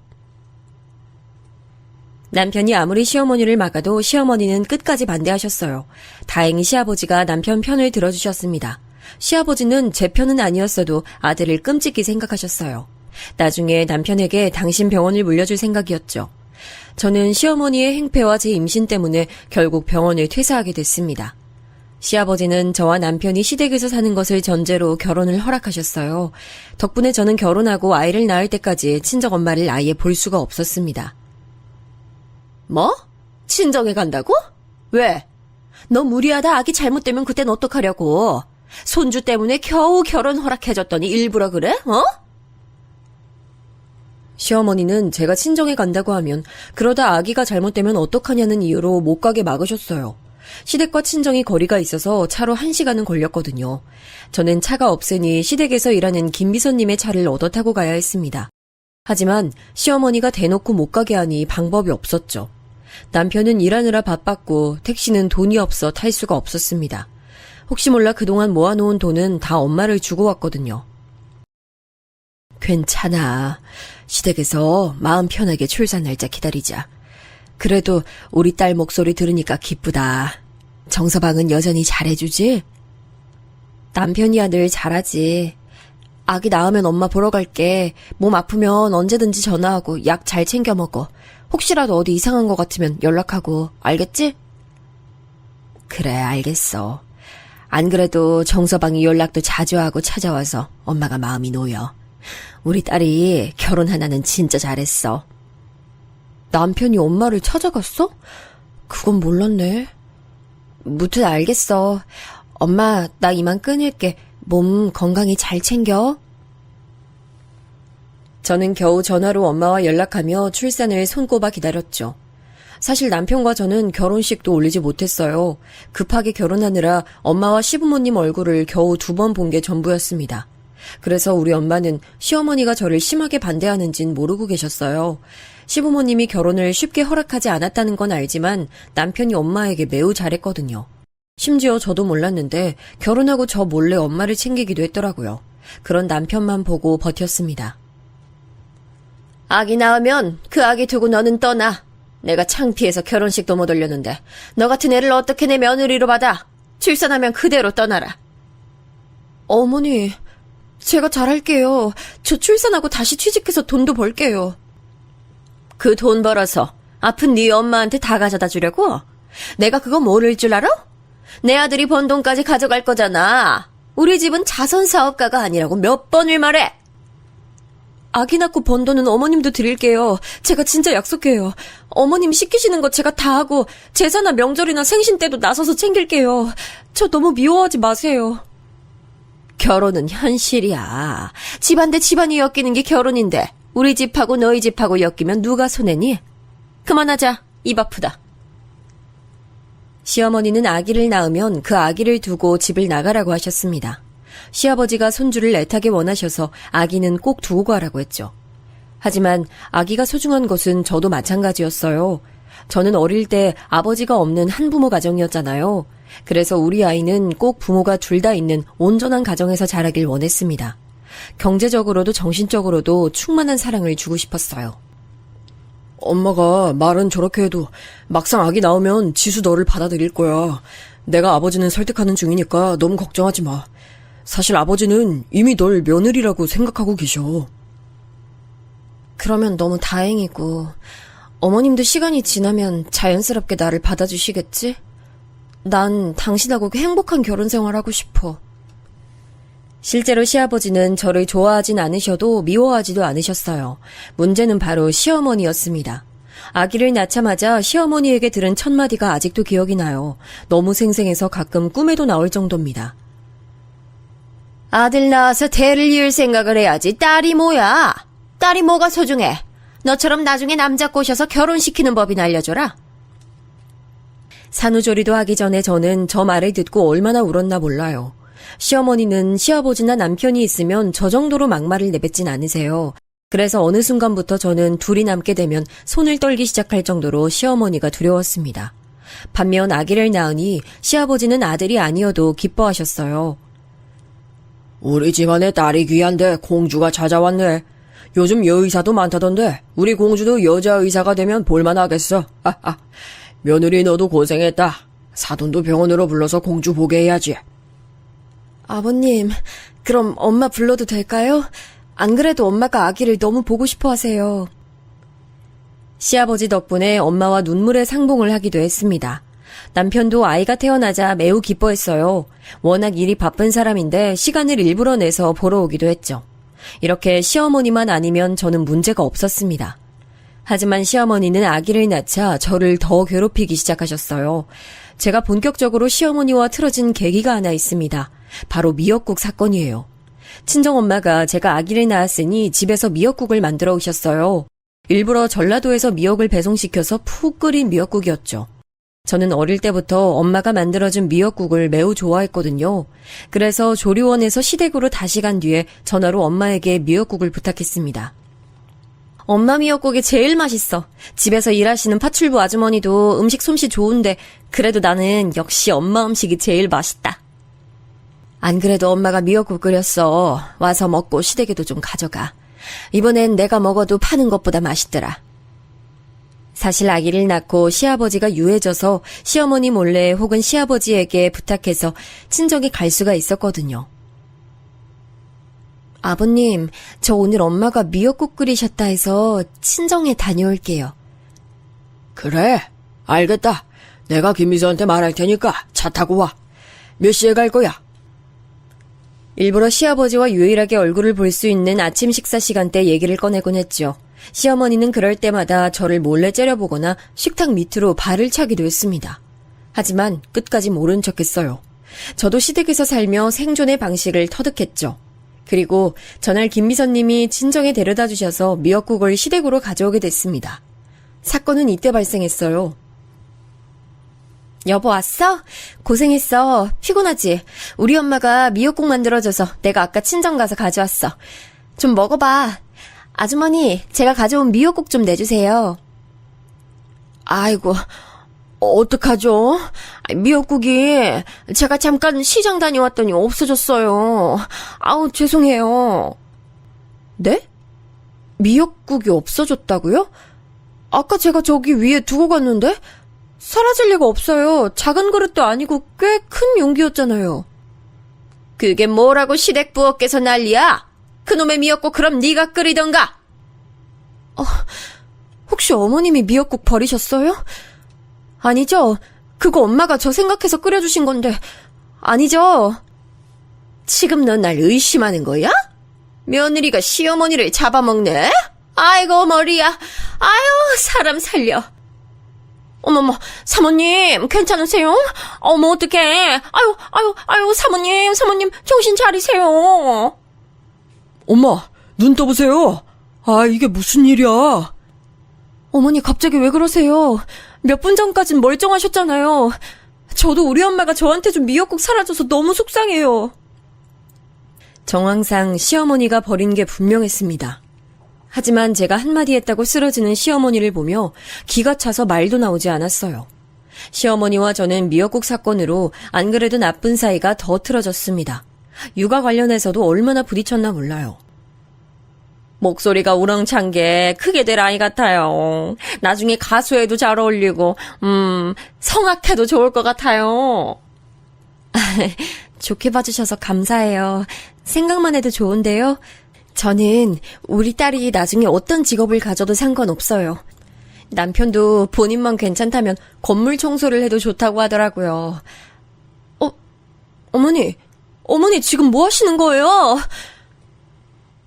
남편이 아무리 시어머니를 막아도 시어머니는 끝까지 반대하셨어요. 다행히 시아버지가 남편 편을 들어주셨습니다. 시아버지는 제 편은 아니었어도 아들을 끔찍히 생각하셨어요. 나중에 남편에게 당신 병원을 물려줄 생각이었죠. 저는 시어머니의 행패와 제 임신 때문에 결국 병원을 퇴사하게 됐습니다. 시아버지는 저와 남편이 시댁에서 사는 것을 전제로 결혼을 허락하셨어요. 덕분에 저는 결혼하고 아이를 낳을 때까지 친정엄마를 아예 볼 수가 없었습니다. 뭐? 친정에 간다고? 왜? 너 무리하다 아기 잘못되면 그땐 어떡하려고? 손주 때문에 겨우 결혼 허락해줬더니 일부러 그래? 어? 시어머니는 제가 친정에 간다고 하면 그러다 아기가 잘못되면 어떡하냐는 이유로 못 가게 막으셨어요. 시댁과 친정이 거리가 있어서 차로 1시간은 걸렸거든요. 저는 차가 없으니 시댁에서 일하는 김비서님의 차를 얻어 타고 가야 했습니다. 하지만 시어머니가 대놓고 못 가게 하니 방법이 없었죠. 남편은 일하느라 바빴고 택시는 돈이 없어 탈 수가 없었습니다. 혹시 몰라 그동안 모아놓은 돈은 다 엄마를 주고 왔거든요. 괜찮아. 시댁에서 마음 편하게 출산 날짜 기다리자. 그래도 우리 딸 목소리 들으니까 기쁘다. 정서방은 여전히 잘해주지? 남편이야 늘 잘하지. 아기 낳으면 엄마 보러 갈게. 몸 아프면 언제든지 전화하고 약 잘 챙겨 먹어. 혹시라도 어디 이상한 것 같으면 연락하고. 알겠지? 그래, 알겠어. 안 그래도 정서방이 연락도 자주 하고 찾아와서 엄마가 마음이 놓여. 우리 딸이 결혼 하나는 진짜 잘했어. 남편이 엄마를 찾아갔어? 그건 몰랐네. 무튼 알겠어. 엄마, 나 이만 끊을게. 몸 건강히 잘 챙겨. 저는 겨우 전화로 엄마와 연락하며 출산을 손꼽아 기다렸죠. 사실 남편과 저는 결혼식도 올리지 못했어요. 급하게 결혼하느라 엄마와 시부모님 얼굴을 겨우 2번 본 게 전부였습니다. 그래서 우리 엄마는 시어머니가 저를 심하게 반대하는진 모르고 계셨어요. 시부모님이 결혼을 쉽게 허락하지 않았다는 건 알지만 남편이 엄마에게 매우 잘했거든요. 심지어 저도 몰랐는데 결혼하고 저 몰래 엄마를 챙기기도 했더라고요. 그런 남편만 보고 버텼습니다. 아기 낳으면 그 아기 두고 너는 떠나. 내가 창피해서 결혼식도 못 올렸는데 너 같은 애를 어떻게 내 며느리로 받아? 출산하면 그대로 떠나라. 어머니, 제가 잘할게요. 저 출산하고 다시 취직해서 돈도 벌게요. 그 돈 벌어서 아픈 네 엄마한테 다 가져다 주려고? 내가 그거 모를 줄 알아? 내 아들이 번 돈까지 가져갈 거잖아. 우리 집은 자선사업가가 아니라고 몇 번을 말해. 아기 낳고 번 돈은 어머님도 드릴게요. 제가 진짜 약속해요. 어머님 시키시는 거 제가 다 하고 제사나 명절이나 생신 때도 나서서 챙길게요. 저 너무 미워하지 마세요. 결혼은 현실이야. 집안 대 집안이 엮이는 게 결혼인데 우리 집하고 너희 집하고 엮이면 누가 손해니? 그만하자. 입 아프다. 시어머니는 아기를 낳으면 그 아기를 두고 집을 나가라고 하셨습니다. 시아버지가 손주를 애타게 원하셔서 아기는 꼭 두고 가라고 했죠. 하지만 아기가 소중한 것은 저도 마찬가지였어요. 저는 어릴 때 아버지가 없는 한부모 가정이었잖아요. 그래서 우리 아이는 꼭 부모가 둘 다 있는 온전한 가정에서 자라길 원했습니다. 경제적으로도 정신적으로도 충만한 사랑을 주고 싶었어요. 엄마가 말은 저렇게 해도 막상 아기 나오면 지수 너를 받아들일 거야. 내가 아버지는 설득하는 중이니까 너무 걱정하지 마. 사실 아버지는 이미 널 며느리라고 생각하고 계셔. 그러면 너무 다행이고, 어머님도 시간이 지나면 자연스럽게 나를 받아주시겠지? 난 당신하고 행복한 결혼 생활하고 싶어. 실제로 시아버지는 저를 좋아하진 않으셔도 미워하지도 않으셨어요. 문제는 바로 시어머니였습니다. 아기를 낳자마자 시어머니에게 들은 첫 마디가 아직도 기억이 나요. 너무 생생해서 가끔 꿈에도 나올 정도입니다. 아들 낳아서 대를 이을 생각을 해야지. 딸이 뭐야? 딸이 뭐가 소중해? 너처럼 나중에 남자 꼬셔서 결혼시키는 법이나 알려줘라. 산후조리도 하기 전에 저는 저 말을 듣고 얼마나 울었나 몰라요. 시어머니는 시아버지나 남편이 있으면 저 정도로 막말을 내뱉진 않으세요. 그래서 어느 순간부터 저는 둘이 남게 되면 손을 떨기 시작할 정도로 시어머니가 두려웠습니다. 반면 아기를 낳으니 시아버지는 아들이 아니어도 기뻐하셨어요. 우리 집안에 딸이 귀한데 공주가 찾아왔네. 요즘 여의사도 많다던데 우리 공주도 여자 의사가 되면 볼만하겠어. 며느리 너도 고생했다. 사돈도 병원으로 불러서 공주 보게 해야지. 아버님, 그럼 엄마 불러도 될까요? 안 그래도 엄마가 아기를 너무 보고 싶어 하세요. 시아버지 덕분에 엄마와 눈물의 상봉을 하기도 했습니다. 남편도 아이가 태어나자 매우 기뻐했어요. 워낙 일이 바쁜 사람인데 시간을 일부러 내서 보러 오기도 했죠. 이렇게 시어머니만 아니면 저는 문제가 없었습니다. 하지만 시어머니는 아기를 낳자 저를 더 괴롭히기 시작하셨어요. 제가 본격적으로 시어머니와 틀어진 계기가 하나 있습니다. 바로 미역국 사건이에요. 친정엄마가 제가 아기를 낳았으니 집에서 미역국을 만들어 오셨어요. 일부러 전라도에서 미역을 배송시켜서 푹 끓인 미역국이었죠. 저는 어릴 때부터 엄마가 만들어준 미역국을 매우 좋아했거든요. 그래서 조리원에서 시댁으로 다시 간 뒤에 전화로 엄마에게 미역국을 부탁했습니다. 엄마 미역국이 제일 맛있어. 집에서 일하시는 파출부 아주머니도 음식 솜씨 좋은데 그래도 나는 역시 엄마 음식이 제일 맛있다. 안 그래도 엄마가 미역국 끓였어. 와서 먹고 시댁에도 좀 가져가. 이번엔 내가 먹어도 파는 것보다 맛있더라. 사실 아기를 낳고 시아버지가 유해져서 시어머니 몰래 혹은 시아버지에게 부탁해서 친정에 갈 수가 있었거든요. 아버님, 저 오늘 엄마가 미역국 끓이셨다 해서 친정에 다녀올게요. 그래, 알겠다. 내가 김미수한테 말할 테니까 차 타고 와. 몇 시에 갈 거야? 일부러 시아버지와 유일하게 얼굴을 볼 수 있는 아침 식사 시간대 얘기를 꺼내곤 했죠. 시어머니는 그럴 때마다 저를 몰래 째려보거나 식탁 밑으로 발을 차기도 했습니다. 하지만 끝까지 모른 척했어요. 저도 시댁에서 살며 생존의 방식을 터득했죠. 그리고 전날 김미선님이 친정에 데려다 주셔서 미역국을 시댁으로 가져오게 됐습니다. 사건은 이때 발생했어요. 여보 왔어? 고생했어. 피곤하지? 우리 엄마가 미역국 만들어줘서 내가 아까 친정 가서 가져왔어. 좀 먹어봐. 아주머니, 제가 가져온 미역국 좀 내주세요. 아이고, 어떡하죠? 미역국이 제가 잠깐 시장 다녀왔더니 없어졌어요. 아우, 죄송해요. 네? 미역국이 없어졌다고요? 아까 제가 저기 위에 두고 갔는데? 사라질 리가 없어요. 작은 그릇도 아니고 꽤 큰 용기였잖아요. 그게 뭐라고 시댁 부엌에서 난리야? 그놈의 미역국 그럼 네가 끓이던가. 혹시 어머님이 미역국 버리셨어요? 아니죠. 그거 엄마가 저 생각해서 끓여주신 건데. 아니죠. 지금 넌 날 의심하는 거야? 며느리가 시어머니를 잡아먹네? 아이고 머리야. 아유 사람 살려. 어머머, 사모님, 괜찮으세요? 어머, 어떡해. 아유, 사모님, 정신 차리세요. 엄마, 눈 떠보세요. 아, 이게 무슨 일이야? 어머니, 갑자기 왜 그러세요? 몇 분 전까진 멀쩡하셨잖아요. 저도 우리 엄마가 저한테 준 미역국 사라져서 너무 속상해요. 정황상 시어머니가 버린 게 분명했습니다. 하지만 제가 한마디 했다고 쓰러지는 시어머니를 보며 기가 차서 말도 나오지 않았어요. 시어머니와 저는 미역국 사건으로 안 그래도 나쁜 사이가 더 틀어졌습니다. 육아 관련해서도 얼마나 부딪혔나 몰라요. 목소리가 우렁찬 게 크게 될 아이 같아요. 나중에 가수에도 잘 어울리고, 성악해도 좋을 것 같아요. 좋게 봐주셔서 감사해요. 생각만 해도 좋은데요. 저는 우리 딸이 나중에 어떤 직업을 가져도 상관없어요. 남편도 본인만 괜찮다면 건물 청소를 해도 좋다고 하더라고요. 어머니 지금 뭐 하시는 거예요?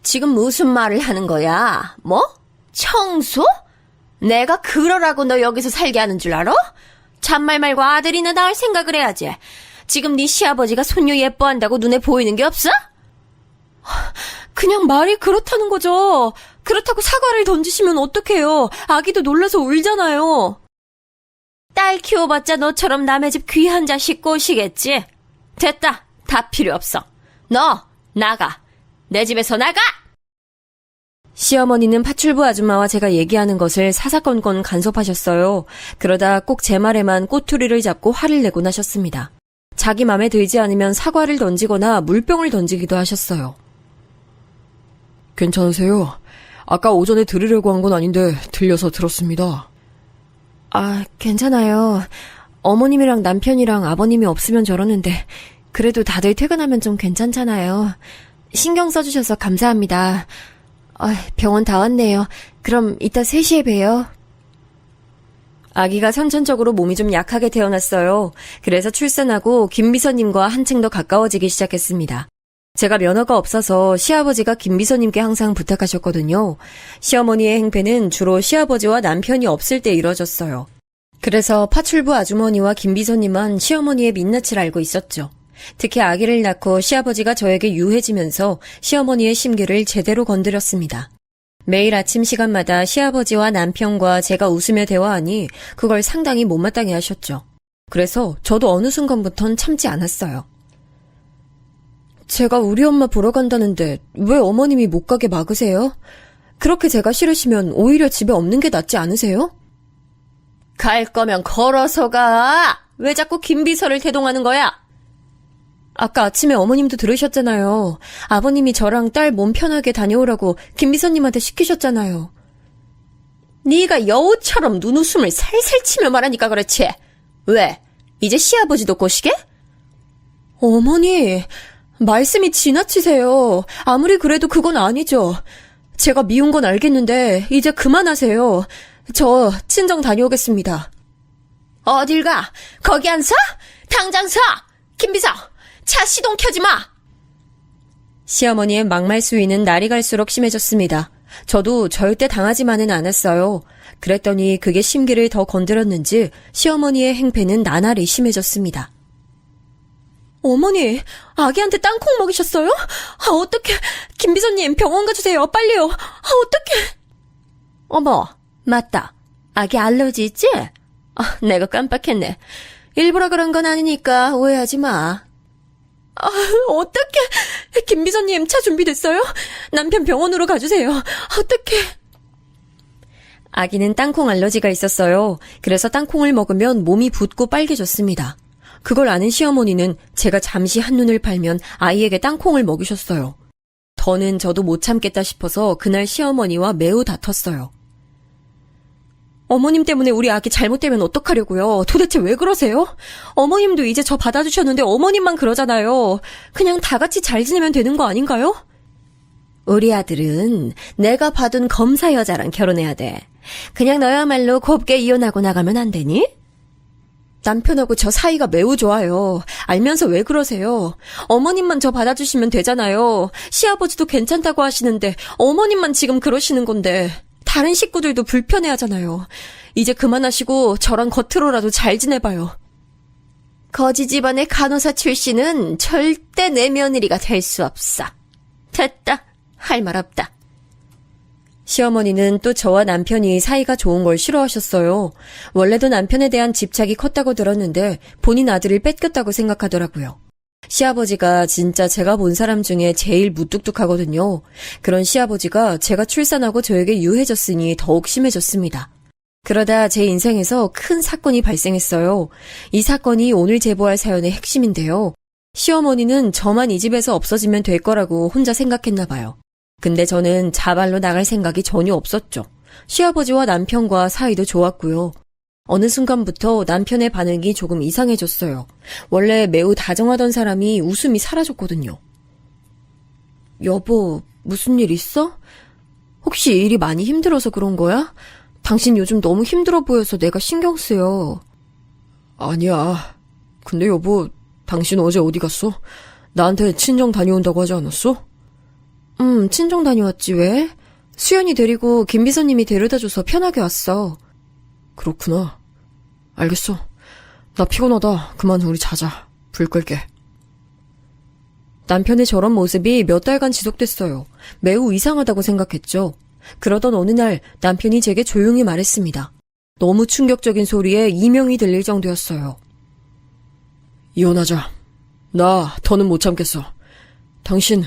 지금 무슨 말을 하는 거야? 뭐? 청소? 내가 그러라고 너 여기서 살게 하는 줄 알아? 잔말 말고 아들이나 낳을 생각을 해야지. 지금 네 시아버지가 손녀 예뻐한다고 눈에 보이는 게 없어? 그냥 말이 그렇다는 거죠. 그렇다고 사과를 던지시면 어떡해요. 아기도 놀라서 울잖아요. 딸 키워봤자 너처럼 남의 집 귀한 자식 꼬시겠지? 됐다. 다 필요 없어. 너 나가. 내 집에서 나가! 시어머니는 파출부 아줌마와 제가 얘기하는 것을 사사건건 간섭하셨어요. 그러다 꼭 제 말에만 꼬투리를 잡고 화를 내곤 하셨습니다. 자기 맘에 들지 않으면 사과를 던지거나 물병을 던지기도 하셨어요. 괜찮으세요? 아까 오전에 들으려고 한 건 아닌데 들려서 들었습니다. 괜찮아요. 어머님이랑 남편이랑 아버님이 없으면 저러는데 그래도 다들 퇴근하면 좀 괜찮잖아요. 신경 써주셔서 감사합니다. 병원 다 왔네요. 그럼 이따 3시에 봬요. 아기가 선천적으로 몸이 좀 약하게 태어났어요. 그래서 출산하고 김비서님과 한층 더 가까워지기 시작했습니다. 제가 면허가 없어서 시아버지가 김비서님께 항상 부탁하셨거든요. 시어머니의 행패는 주로 시아버지와 남편이 없을 때 이뤄졌어요. 그래서 파출부 아주머니와 김비서님은 시어머니의 민낯을 알고 있었죠. 특히 아기를 낳고 시아버지가 저에게 유해지면서 시어머니의 심기를 제대로 건드렸습니다. 매일 아침 시간마다 시아버지와 남편과 제가 웃으며 대화하니 그걸 상당히 못마땅해 하셨죠. 그래서 저도 어느 순간부턴 참지 않았어요. 제가 우리 엄마 보러 간다는데 왜 어머님이 못 가게 막으세요? 그렇게 제가 싫으시면 오히려 집에 없는 게 낫지 않으세요? 갈 거면 걸어서 가. 왜 자꾸 김비서를 태동하는 거야? 아까 아침에 어머님도 들으셨잖아요. 아버님이 저랑 딸 몸 편하게 다녀오라고 김비서님한테 시키셨잖아요. 네가 여우처럼 눈웃음을 살살 치며 말하니까 그렇지. 왜? 이제 시아버지도 꼬시게? 어머니, 말씀이 지나치세요. 아무리 그래도 그건 아니죠. 제가 미운 건 알겠는데 이제 그만하세요. 저 친정 다녀오겠습니다. 어딜 가? 거기 안 서? 당장 서! 김비서! 차 시동 켜지 마! 시어머니의 막말 수위는 날이 갈수록 심해졌습니다. 저도 절대 당하지만은 않았어요. 그랬더니 그게 심기를 더 건드렸는지 시어머니의 행패는 나날이 심해졌습니다. 어머니, 아기한테 땅콩 먹이셨어요? 어떡해. 김비서님, 병원 가주세요. 빨리요. 어떡해. 어머, 맞다. 아기 알러지 있지? 내가 깜빡했네. 일부러 그런 건 아니니까 오해하지 마. 어떡해. 김비서님, 차 준비됐어요? 남편 병원으로 가주세요. 어떡해. 아기는 땅콩 알러지가 있었어요. 그래서 땅콩을 먹으면 몸이 붓고 빨개졌습니다. 그걸 아는 시어머니는 제가 잠시 한눈을 팔면 아이에게 땅콩을 먹이셨어요. 더는 저도 못 참겠다 싶어서 그날 시어머니와 매우 다퉜어요. 어머님 때문에 우리 아기 잘못되면 어떡하려고요? 도대체 왜 그러세요? 어머님도 이제 저 받아주셨는데 어머님만 그러잖아요. 그냥 다 같이 잘 지내면 되는 거 아닌가요? 우리 아들은 내가 봐둔 검사 여자랑 결혼해야 돼. 그냥 너야말로 곱게 이혼하고 나가면 안 되니? 남편하고 저 사이가 매우 좋아요. 알면서 왜 그러세요? 어머님만 저 받아주시면 되잖아요. 시아버지도 괜찮다고 하시는데 어머님만 지금 그러시는 건데 다른 식구들도 불편해하잖아요. 이제 그만하시고 저랑 겉으로라도 잘 지내봐요. 거지 집안의 간호사 출신은 절대 내 며느리가 될 수 없어. 됐다. 할 말 없다. 시어머니는 또 저와 남편이 사이가 좋은 걸 싫어하셨어요. 원래도 남편에 대한 집착이 컸다고 들었는데 본인 아들을 뺏겼다고 생각하더라고요. 시아버지가 진짜 제가 본 사람 중에 제일 무뚝뚝하거든요. 그런 시아버지가 제가 출산하고 저에게 유해졌으니 더욱 심해졌습니다. 그러다 제 인생에서 큰 사건이 발생했어요. 이 사건이 오늘 제보할 사연의 핵심인데요. 시어머니는 저만 이 집에서 없어지면 될 거라고 혼자 생각했나 봐요. 근데 저는 자발로 나갈 생각이 전혀 없었죠. 시아버지와 남편과 사이도 좋았고요. 어느 순간부터 남편의 반응이 조금 이상해졌어요. 원래 매우 다정하던 사람이 웃음이 사라졌거든요. 여보, 무슨 일 있어? 혹시 일이 많이 힘들어서 그런 거야? 당신 요즘 너무 힘들어 보여서 내가 신경 쓰여. 아니야. 근데 여보, 당신 어제 어디 갔어? 나한테 친정 다녀온다고 하지 않았어? 친정 다녀왔지 왜? 수연이 데리고 김 비서님이 데려다줘서 편하게 왔어. 그렇구나. 알겠어. 나 피곤하다. 그만 우리 자자. 불 끌게. 남편의 저런 모습이 몇 달간 지속됐어요. 매우 이상하다고 생각했죠. 그러던 어느 날 남편이 제게 조용히 말했습니다. 너무 충격적인 소리에 이명이 들릴 정도였어요. 이혼하자. 나 더는 못 참겠어. 당신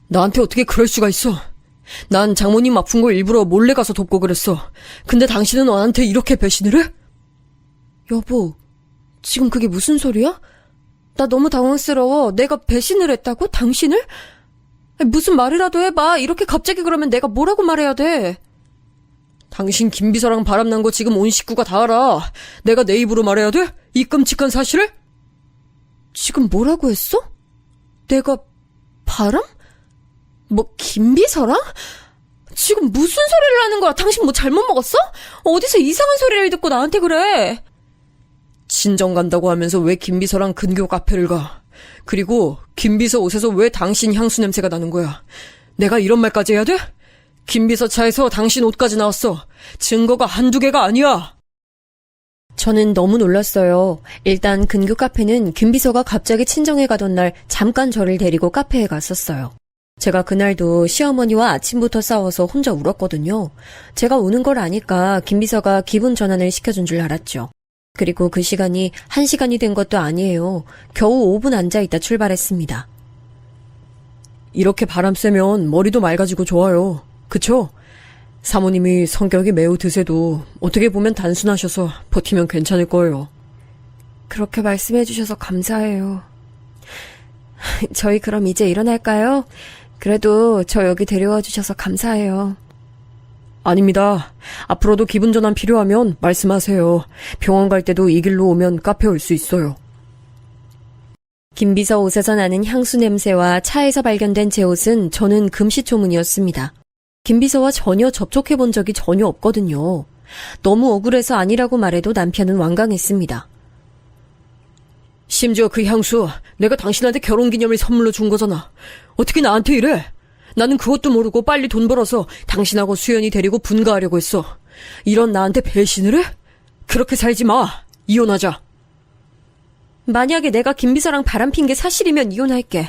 나한테 어떻게 그럴 수가 있어? 난 장모님 아픈 거 일부러 몰래 가서 돕고 그랬어. 근데 당신은 나한테 이렇게 배신을 해? 여보, 지금 그게 무슨 소리야? 나 너무 당황스러워. 내가 배신을 했다고? 당신을? 무슨 말이라도 해봐. 이렇게 갑자기 그러면 내가 뭐라고 말해야 돼? 당신 김비서랑 바람난 거 지금 온 식구가 다 알아. 내가 내 입으로 말해야 돼? 이 끔찍한 사실을? 지금 뭐라고 했어? 내가 바람? 뭐 김비서랑? 지금 무슨 소리를 하는 거야? 당신 뭐 잘못 먹었어? 어디서 이상한 소리를 듣고 나한테 그래? 친정 간다고 하면서 왜 김비서랑 근교 카페를 가? 그리고 김비서 옷에서 왜 당신 향수 냄새가 나는 거야? 내가 이런 말까지 해야 돼? 김비서 차에서 당신 옷까지 나왔어. 증거가 한두 개가 아니야. 저는 너무 놀랐어요. 일단 근교 카페는 김 비서가 갑자기 친정에 가던 날 잠깐 저를 데리고 카페에 갔었어요. 제가 그날도 시어머니와 아침부터 싸워서 혼자 울었거든요. 제가 우는 걸 아니까 김 비서가 기분 전환을 시켜준 줄 알았죠. 그리고 그 시간이 1시간이 된 것도 아니에요. 겨우 5분 앉아있다 출발했습니다. 이렇게 바람 쐬면 머리도 맑아지고 좋아요. 그쵸? 사모님이 성격이 매우 드세도 어떻게 보면 단순하셔서 버티면 괜찮을 거예요. 그렇게 말씀해 주셔서 감사해요. 저희 그럼 이제 일어날까요? 그래도 저 여기 데려와 주셔서 감사해요. 아닙니다. 앞으로도 기분 전환 필요하면 말씀하세요. 병원 갈 때도 이 길로 오면 카페 올 수 있어요. 김비서 옷에서 나는 향수 냄새와 차에서 발견된 제 옷은 저는 금시초문이었습니다. 김비서와 전혀 접촉해 본 적이 전혀 없거든요. 너무 억울해서 아니라고 말해도 남편은 완강했습니다. 심지어 그 향수 내가 당신한테 결혼기념일 선물로 준 거잖아. 어떻게 나한테 이래? 나는 그것도 모르고 빨리 돈 벌어서 당신하고 수연이 데리고 분가하려고 했어. 이런 나한테 배신을 해? 그렇게 살지 마. 이혼하자. 만약에 내가 김비서랑 바람핀 게 사실이면 이혼할게.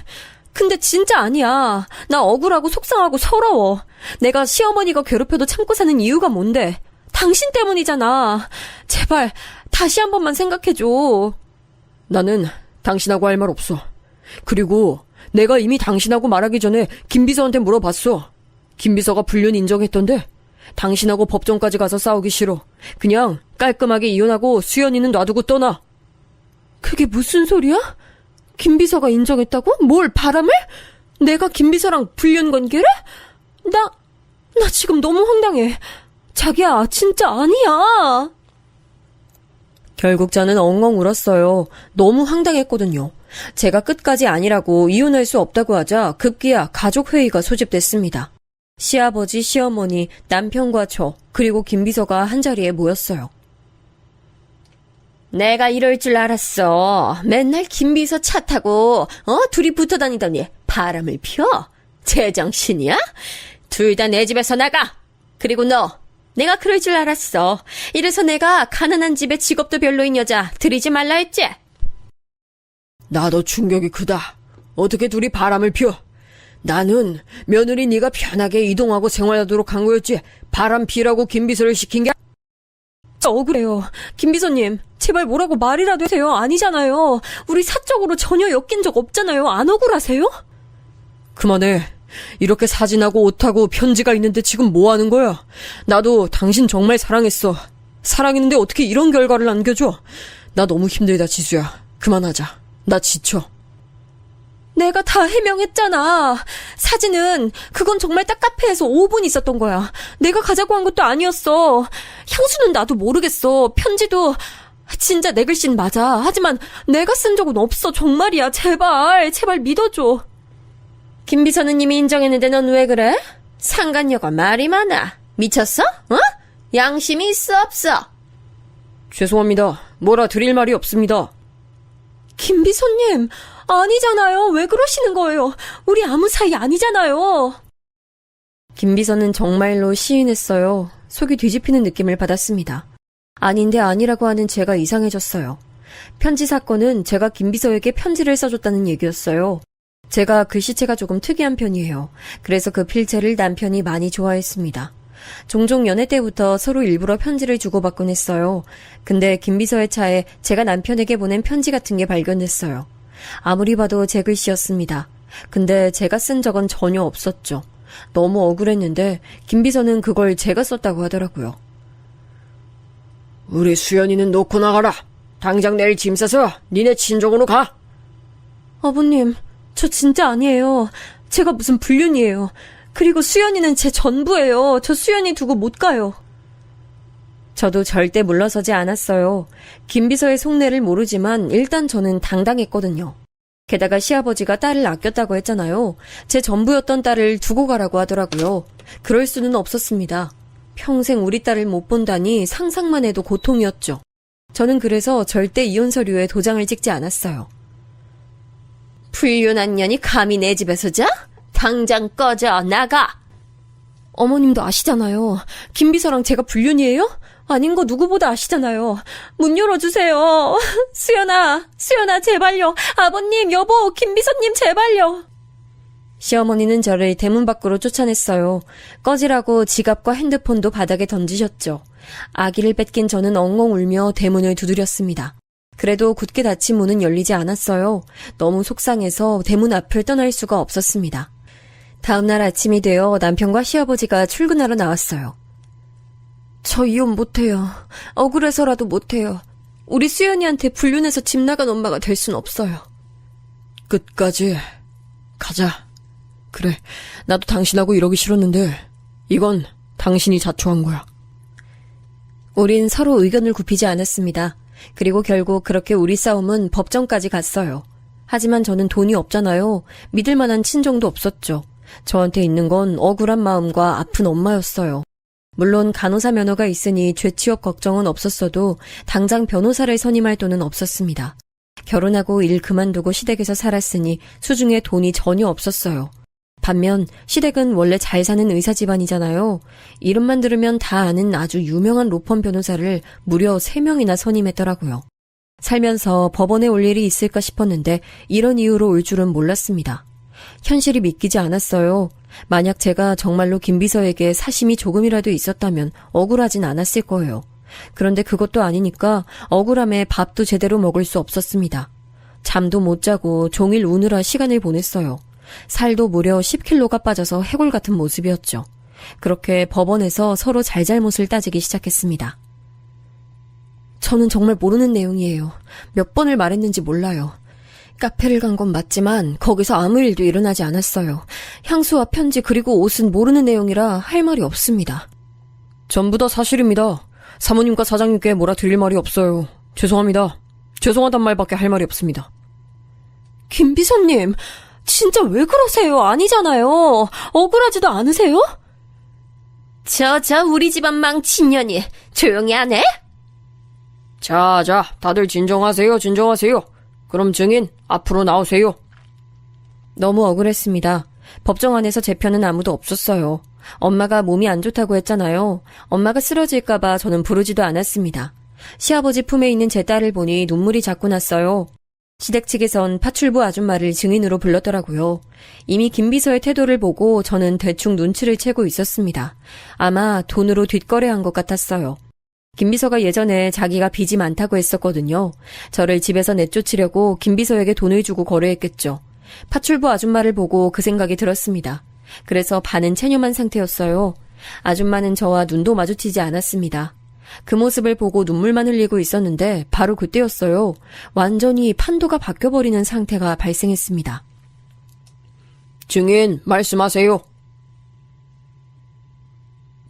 근데 진짜 아니야. 나 억울하고 속상하고 서러워. 내가 시어머니가 괴롭혀도 참고 사는 이유가 뭔데? 당신 때문이잖아. 제발 다시 한 번만 생각해줘. 나는 당신하고 할 말 없어. 그리고 내가 이미 당신하고 말하기 전에 김비서한테 물어봤어. 김비서가 불륜 인정했던데 당신하고 법정까지 가서 싸우기 싫어. 그냥 깔끔하게 이혼하고 수연이는 놔두고 떠나. 그게 무슨 소리야? 김비서가 인정했다고? 뭘 바람을? 내가 김비서랑 불륜 관계를? 나 지금 너무 황당해. 자기야, 진짜 아니야. 결국 저는 엉엉 울었어요. 너무 황당했거든요. 제가 끝까지 아니라고 이혼할 수 없다고 하자 급기야 가족회의가 소집됐습니다. 시아버지, 시어머니, 남편과 저, 그리고 김비서가 한자리에 모였어요. 내가 이럴 줄 알았어. 맨날 김비서 차 타고 둘이 붙어 다니더니 바람을 피워? 제정신이야? 둘 다 내 집에서 나가. 그리고 너, 내가 그럴 줄 알았어. 이래서 내가 가난한 집에 직업도 별로인 여자 들이지 말라 했지? 나도 충격이 크다. 어떻게 둘이 바람을 피워? 나는 며느리 네가 편하게 이동하고 생활하도록 한 거였지. 바람 피라고 김비서를 시킨 게 억울해요. 김비서님, 제발 뭐라고 말이라도 해요. 아니잖아요. 우리 사적으로 전혀 엮인 적 없잖아요. 안 억울하세요? 그만해. 이렇게 사진하고 옷하고 편지가 있는데 지금 뭐 하는 거야? 나도 당신 정말 사랑했어. 사랑했는데 어떻게 이런 결과를 남겨줘? 나 너무 힘들다, 지수야. 그만하자. 나 지쳐. 내가 다 해명했잖아. 사진은 그건 정말 딱 카페에서 5분 있었던 거야. 내가 가자고 한 것도 아니었어. 향수는 나도 모르겠어. 편지도 진짜 내 글씨는 맞아. 하지만 내가 쓴 적은 없어. 정말이야. 제발 믿어줘. 김비서는 이미 인정했는데 넌 왜 그래? 상간녀가 말이 많아. 미쳤어? 어? 양심이 있어 없어? 죄송합니다. 뭐라 드릴 말이 없습니다. 김비서님, 아니잖아요. 왜 그러시는 거예요? 우리 아무 사이 아니잖아요. 김비서는 정말로 시인했어요. 속이 뒤집히는 느낌을 받았습니다. 아닌데 아니라고 하는 제가 이상해졌어요. 편지 사건은 제가 김비서에게 편지를 써줬다는 얘기였어요. 제가 글씨체가 조금 특이한 편이에요. 그래서 그 필체를 남편이 많이 좋아했습니다. 종종 연애 때부터 서로 일부러 편지를 주고받곤 했어요. 근데 김비서의 차에 제가 남편에게 보낸 편지 같은 게 발견됐어요. 아무리 봐도 제 글씨였습니다. 근데 제가 쓴 적은 전혀 없었죠. 너무 억울했는데 김비서는 그걸 제가 썼다고 하더라고요. 우리 수연이는 놓고 나가라. 당장 내일 짐 싸서 니네 친정으로 가. 아버님, 저 진짜 아니에요. 제가 무슨 불륜이에요. 그리고 수연이는 제 전부예요. 저 수연이 두고 못 가요. 저도 절대 물러서지 않았어요. 김비서의 속내를 모르지만 일단 저는 당당했거든요. 게다가 시아버지가 딸을 아꼈다고 했잖아요. 제 전부였던 딸을 두고 가라고 하더라고요. 그럴 수는 없었습니다. 평생 우리 딸을 못 본다니 상상만 해도 고통이었죠. 저는 그래서 절대 이혼 서류에 도장을 찍지 않았어요. 불륜한 년이 감히 내 집에서 자? 당장 꺼져 나가. 어머님도 아시잖아요. 김비서랑 제가 불륜이에요? 아닌 거 누구보다 아시잖아요. 문 열어주세요. 수연아 제발요. 아버님, 여보, 김비서님 제발요. 시어머니는 저를 대문 밖으로 쫓아냈어요. 꺼지라고 지갑과 핸드폰도 바닥에 던지셨죠. 아기를 뺏긴 저는 엉엉 울며 대문을 두드렸습니다. 그래도 굳게 닫힌 문은 열리지 않았어요. 너무 속상해서 대문 앞을 떠날 수가 없었습니다. 다음날 아침이 되어 남편과 시아버지가 출근하러 나왔어요. 저 이혼 못해요. 억울해서라도 못해요. 우리 수연이한테 불륜해서 집 나간 엄마가 될 순 없어요. 끝까지 가자. 그래, 나도 당신하고 이러기 싫었는데 이건 당신이 자초한 거야. 우린 서로 의견을 굽히지 않았습니다. 그리고 결국 그렇게 우리 싸움은 법정까지 갔어요. 하지만 저는 돈이 없잖아요. 믿을 만한 친정도 없었죠. 저한테 있는 건 억울한 마음과 아픈 엄마였어요. 물론 간호사 면허가 있으니 죄취업 걱정은 없었어도 당장 변호사를 선임할 돈은 없었습니다. 결혼하고 일 그만두고 시댁에서 살았으니 수중에 돈이 전혀 없었어요. 반면 시댁은 원래 잘 사는 의사 집안이잖아요. 이름만 들으면 다 아는 아주 유명한 로펌 변호사를 무려 3명이나 선임했더라고요. 살면서 법원에 올 일이 있을까 싶었는데 이런 이유로 올 줄은 몰랐습니다. 현실이 믿기지 않았어요. 만약 제가 정말로 김비서에게 사심이 조금이라도 있었다면 억울하진 않았을 거예요. 그런데 그것도 아니니까 억울함에 밥도 제대로 먹을 수 없었습니다. 잠도 못 자고 종일 우느라 시간을 보냈어요. 살도 무려 10kg가 빠져서 해골 같은 모습이었죠. 그렇게 법원에서 서로 잘잘못을 따지기 시작했습니다. 저는 정말 모르는 내용이에요. 몇 번을 말했는지 몰라요. 카페를 간 건 맞지만 거기서 아무 일도 일어나지 않았어요. 향수와 편지 그리고 옷은 모르는 내용이라 할 말이 없습니다. 전부 다 사실입니다. 사모님과 사장님께 뭐라 드릴 말이 없어요. 죄송합니다. 죄송하단 말밖에 할 말이 없습니다. 김비서님, 진짜 왜 그러세요? 아니잖아요. 억울하지도 않으세요? 저 우리 집안 망친년이 조용히 안 해? 자, 다들 진정하세요. 그럼 증인 앞으로 나오세요. 너무 억울했습니다. 법정 안에서 제 편은 아무도 없었어요. 엄마가 몸이 안 좋다고 했잖아요. 엄마가 쓰러질까봐 저는 부르지도 않았습니다. 시아버지 품에 있는 제 딸을 보니 눈물이 자꾸 났어요. 시댁 측에선 파출부 아줌마를 증인으로 불렀더라고요. 이미 김비서의 태도를 보고 저는 대충 눈치를 채고 있었습니다. 아마 돈으로 뒷거래한 것 같았어요. 김비서가 예전에 자기가 빚이 많다고 했었거든요. 저를 집에서 내쫓으려고 김비서에게 돈을 주고 거래했겠죠. 파출부 아줌마를 보고 그 생각이 들었습니다. 그래서 반은 체념한 상태였어요. 아줌마는 저와 눈도 마주치지 않았습니다. 그 모습을 보고 눈물만 흘리고 있었는데 바로 그때였어요. 완전히 판도가 바뀌어버리는 상태가 발생했습니다. 증인, 말씀하세요.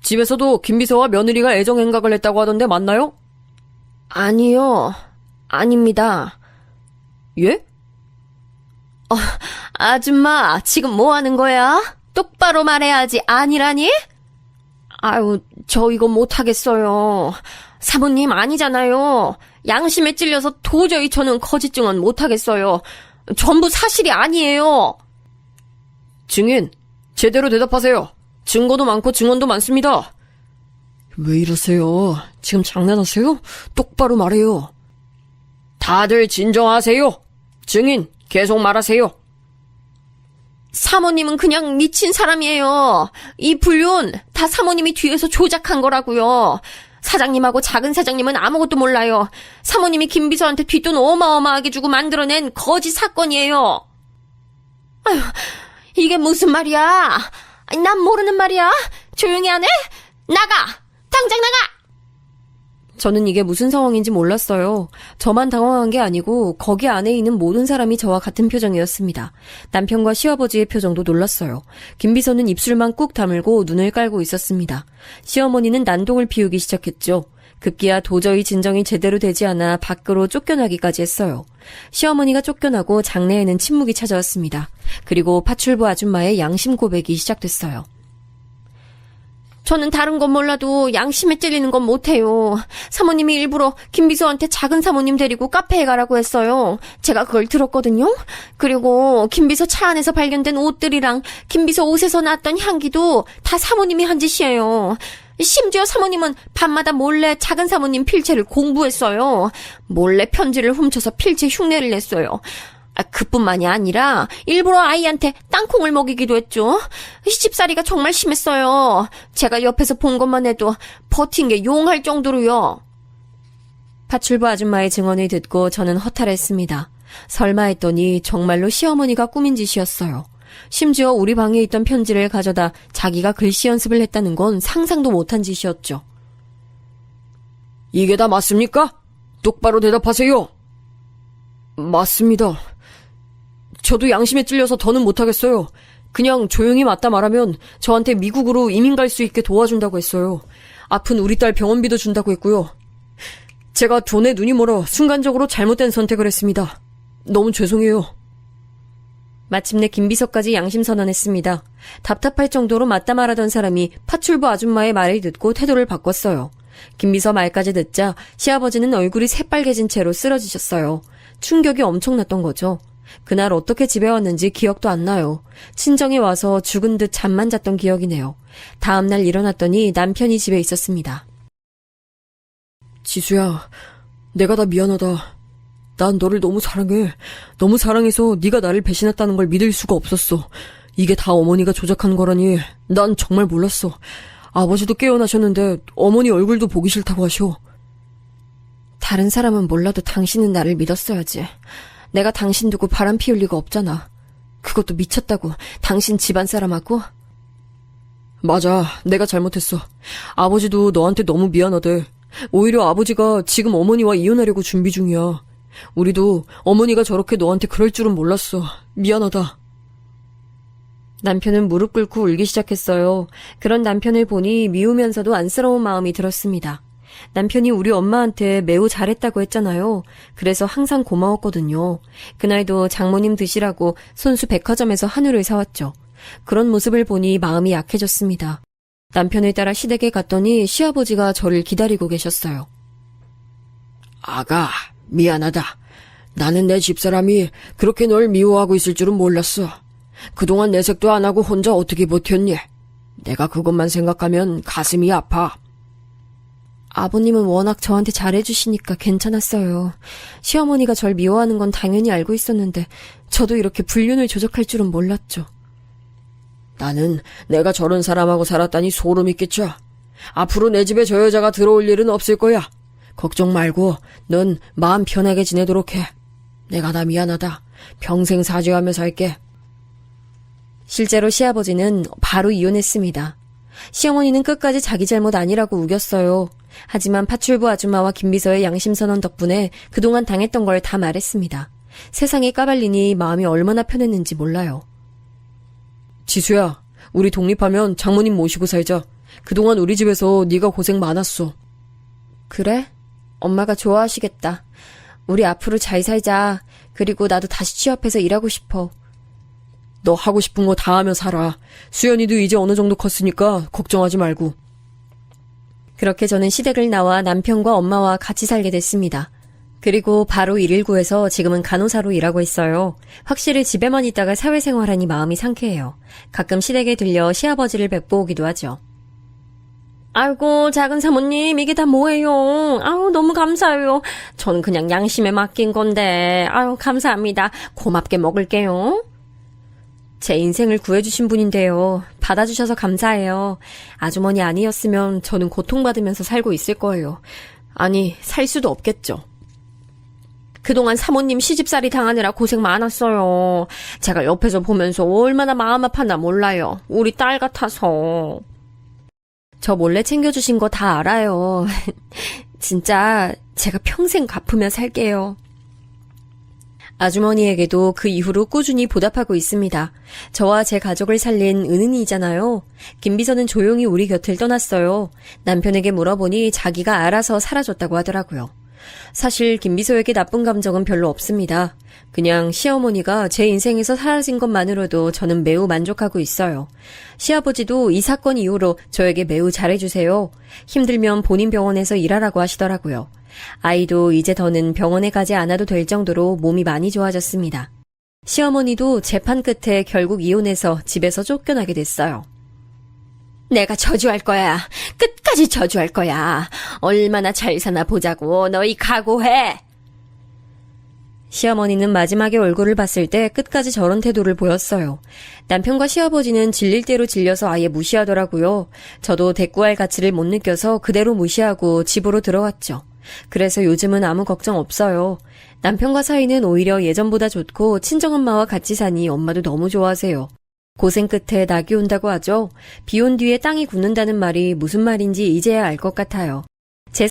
집에서도 김비서와 며느리가 애정행각을 했다고 하던데 맞나요? 아니요. 아닙니다. 예? 아줌마, 지금 뭐 하는 거야? 똑바로 말해야지. 아니라니? 아유, 저 이거 못하겠어요. 사모님 아니잖아요. 양심에 찔려서 도저히 저는 거짓 증언 못하겠어요. 전부 사실이 아니에요. 증인, 제대로 대답하세요. 증거도 많고 증언도 많습니다. 왜 이러세요? 지금 장난하세요? 똑바로 말해요. 다들 진정하세요. 증인, 계속 말하세요. 사모님은 그냥 미친 사람이에요. 이 불륜 다 사모님이 뒤에서 조작한 거라고요. 사장님하고 작은 사장님은 아무것도 몰라요. 사모님이 김비서한테 뒷돈 어마어마하게 주고 만들어낸 거짓 사건이에요. 아휴, 이게 무슨 말이야? 아니, 난 모르는 말이야. 조용히 안 해? 나가! 당장 나가! 저는 이게 무슨 상황인지 몰랐어요. 저만 당황한 게 아니고 거기 안에 있는 모든 사람이 저와 같은 표정이었습니다. 남편과 시아버지의 표정도 놀랐어요. 김비서는 입술만 꾹 다물고 눈을 깔고 있었습니다. 시어머니는 난동을 피우기 시작했죠. 급기야 도저히 진정이 제대로 되지 않아 밖으로 쫓겨나기까지 했어요. 시어머니가 쫓겨나고 장내에는 침묵이 찾아왔습니다. 그리고 파출부 아줌마의 양심 고백이 시작됐어요. 저는 다른 건 몰라도 양심에 찔리는 건 못해요. 사모님이 일부러 김비서한테 작은 사모님 데리고 카페에 가라고 했어요. 제가 그걸 들었거든요. 그리고 김비서 차 안에서 발견된 옷들이랑 김비서 옷에서 났던 향기도 다 사모님이 한 짓이에요. 심지어 사모님은 밤마다 몰래 작은 사모님 필체를 공부했어요. 몰래 편지를 훔쳐서 필체 흉내를 냈어요. 그뿐만이 아니라 일부러 아이한테 땅콩을 먹이기도 했죠. 시집살이가 정말 심했어요. 제가 옆에서 본 것만 해도 버틴 게 용할 정도로요. 파출부 아줌마의 증언을 듣고 저는 허탈했습니다. 설마 했더니 정말로 시어머니가 꾸민 짓이었어요. 심지어 우리 방에 있던 편지를 가져다 자기가 글씨 연습을 했다는 건 상상도 못한 짓이었죠. 이게 다 맞습니까? 똑바로 대답하세요. 맞습니다. 저도 양심에 찔려서 더는 못하겠어요. 그냥 조용히 맞다 말하면 저한테 미국으로 이민 갈 수 있게 도와준다고 했어요. 아픈 우리 딸 병원비도 준다고 했고요. 제가 돈에 눈이 멀어 순간적으로 잘못된 선택을 했습니다. 너무 죄송해요. 마침내 김비서까지 양심 선언했습니다. 답답할 정도로 맞다 말하던 사람이 파출부 아줌마의 말을 듣고 태도를 바꿨어요. 김비서 말까지 듣자 시아버지는 얼굴이 새빨개진 채로 쓰러지셨어요. 충격이 엄청났던 거죠. 그날 어떻게 집에 왔는지 기억도 안 나요. 친정에 와서 죽은 듯 잠만 잤던 기억이네요. 다음날 일어났더니 남편이 집에 있었습니다. 지수야, 내가 다 미안하다. 난 너를 너무 사랑해. 너무 사랑해서 네가 나를 배신했다는 걸 믿을 수가 없었어. 이게 다 어머니가 조작한 거라니 난 정말 몰랐어. 아버지도 깨어나셨는데 어머니 얼굴도 보기 싫다고 하셔. 다른 사람은 몰라도 당신은 나를 믿었어야지. 내가 당신 두고 바람 피울 리가 없잖아. 그것도 미쳤다고 당신 집안 사람하고? 맞아, 내가 잘못했어. 아버지도 너한테 너무 미안하대. 오히려 아버지가 지금 어머니와 이혼하려고 준비 중이야. 우리도 어머니가 저렇게 너한테 그럴 줄은 몰랐어. 미안하다. 남편은 무릎 꿇고 울기 시작했어요. 그런 남편을 보니 미우면서도 안쓰러운 마음이 들었습니다. 남편이 우리 엄마한테 매우 잘했다고 했잖아요. 그래서 항상 고마웠거든요. 그날도 장모님 드시라고 손수 백화점에서 한우를 사왔죠. 그런 모습을 보니 마음이 약해졌습니다. 남편을 따라 시댁에 갔더니 시아버지가 저를 기다리고 계셨어요. 아가, 미안하다. 나는 내 집사람이 그렇게 널 미워하고 있을 줄은 몰랐어. 그동안 내색도 안 하고 혼자 어떻게 버텼니? 내가 그것만 생각하면 가슴이 아파. 아버님은 워낙 저한테 잘해주시니까 괜찮았어요. 시어머니가 절 미워하는 건 당연히 알고 있었는데 저도 이렇게 불륜을 조작할 줄은 몰랐죠. 나는 내가 저런 사람하고 살았다니 소름이 끼쳐. 앞으로 내 집에 저 여자가 들어올 일은 없을 거야. 걱정 말고 넌 마음 편하게 지내도록 해. 내가 다 미안하다. 평생 사죄하며 살게. 실제로 시아버지는 바로 이혼했습니다. 시어머니는 끝까지 자기 잘못 아니라고 우겼어요. 하지만 파출부 아줌마와 김비서의 양심선언 덕분에 그동안 당했던 걸 다 말했습니다. 세상이 까발리니 마음이 얼마나 편했는지 몰라요. 지수야, 우리 독립하면 장모님 모시고 살자. 그동안 우리 집에서 네가 고생 많았어. 그래? 엄마가 좋아하시겠다. 우리 앞으로 잘 살자. 그리고 나도 다시 취업해서 일하고 싶어. 너 하고 싶은 거 다 하며 살아. 수연이도 이제 어느 정도 컸으니까 걱정하지 말고. 그렇게 저는 시댁을 나와 남편과 엄마와 같이 살게 됐습니다. 그리고 바로 119에서 지금은 간호사로 일하고 있어요. 확실히 집에만 있다가 사회생활하니 마음이 상쾌해요. 가끔 시댁에 들려 시아버지를 뵙고 오기도 하죠. 아이고 작은 사모님 이게 다 뭐예요. 아유 너무 감사해요. 저는 그냥 양심에 맡긴 건데 아유 감사합니다. 고맙게 먹을게요. 제 인생을 구해주신 분인데요. 받아주셔서 감사해요. 아주머니 아니었으면 저는 고통받으면서 살고 있을 거예요. 아니 살 수도 없겠죠. 그동안 사모님 시집살이 당하느라 고생 많았어요. 제가 옆에서 보면서 얼마나 마음 아팠나 몰라요. 우리 딸 같아서. 저 몰래 챙겨주신 거 다 알아요. 진짜 제가 평생 갚으며 살게요. 아주머니에게도 그 이후로 꾸준히 보답하고 있습니다. 저와 제 가족을 살린 은은이잖아요. 김비서는 조용히 우리 곁을 떠났어요. 남편에게 물어보니 자기가 알아서 사라졌다고 하더라고요. 사실 김비서에게 나쁜 감정은 별로 없습니다. 그냥 시어머니가 제 인생에서 사라진 것만으로도 저는 매우 만족하고 있어요. 시아버지도 이 사건 이후로 저에게 매우 잘해주세요. 힘들면 본인 병원에서 일하라고 하시더라고요. 아이도 이제 더는 병원에 가지 않아도 될 정도로 몸이 많이 좋아졌습니다. 시어머니도 재판 끝에 결국 이혼해서 집에서 쫓겨나게 됐어요. 내가 저주할 거야. 끝까지 저주할 거야. 얼마나 잘 사나 보자고. 너희 각오해. 시어머니는 마지막에 얼굴을 봤을 때 끝까지 저런 태도를 보였어요. 남편과 시아버지는 질릴 대로 질려서 아예 무시하더라고요. 저도 대꾸할 가치를 못 느껴서 그대로 무시하고 집으로 들어왔죠. 그래서 요즘은 아무 걱정 없어요. 남편과 사이는 오히려 예전보다 좋고 친정엄마와 같이 사니 엄마도 너무 좋아하세요. 고생 끝에 낙이 온다고 하죠. 비 온 뒤에 땅이 굳는다는 말이 무슨 말인지 이제야 알 것 같아요.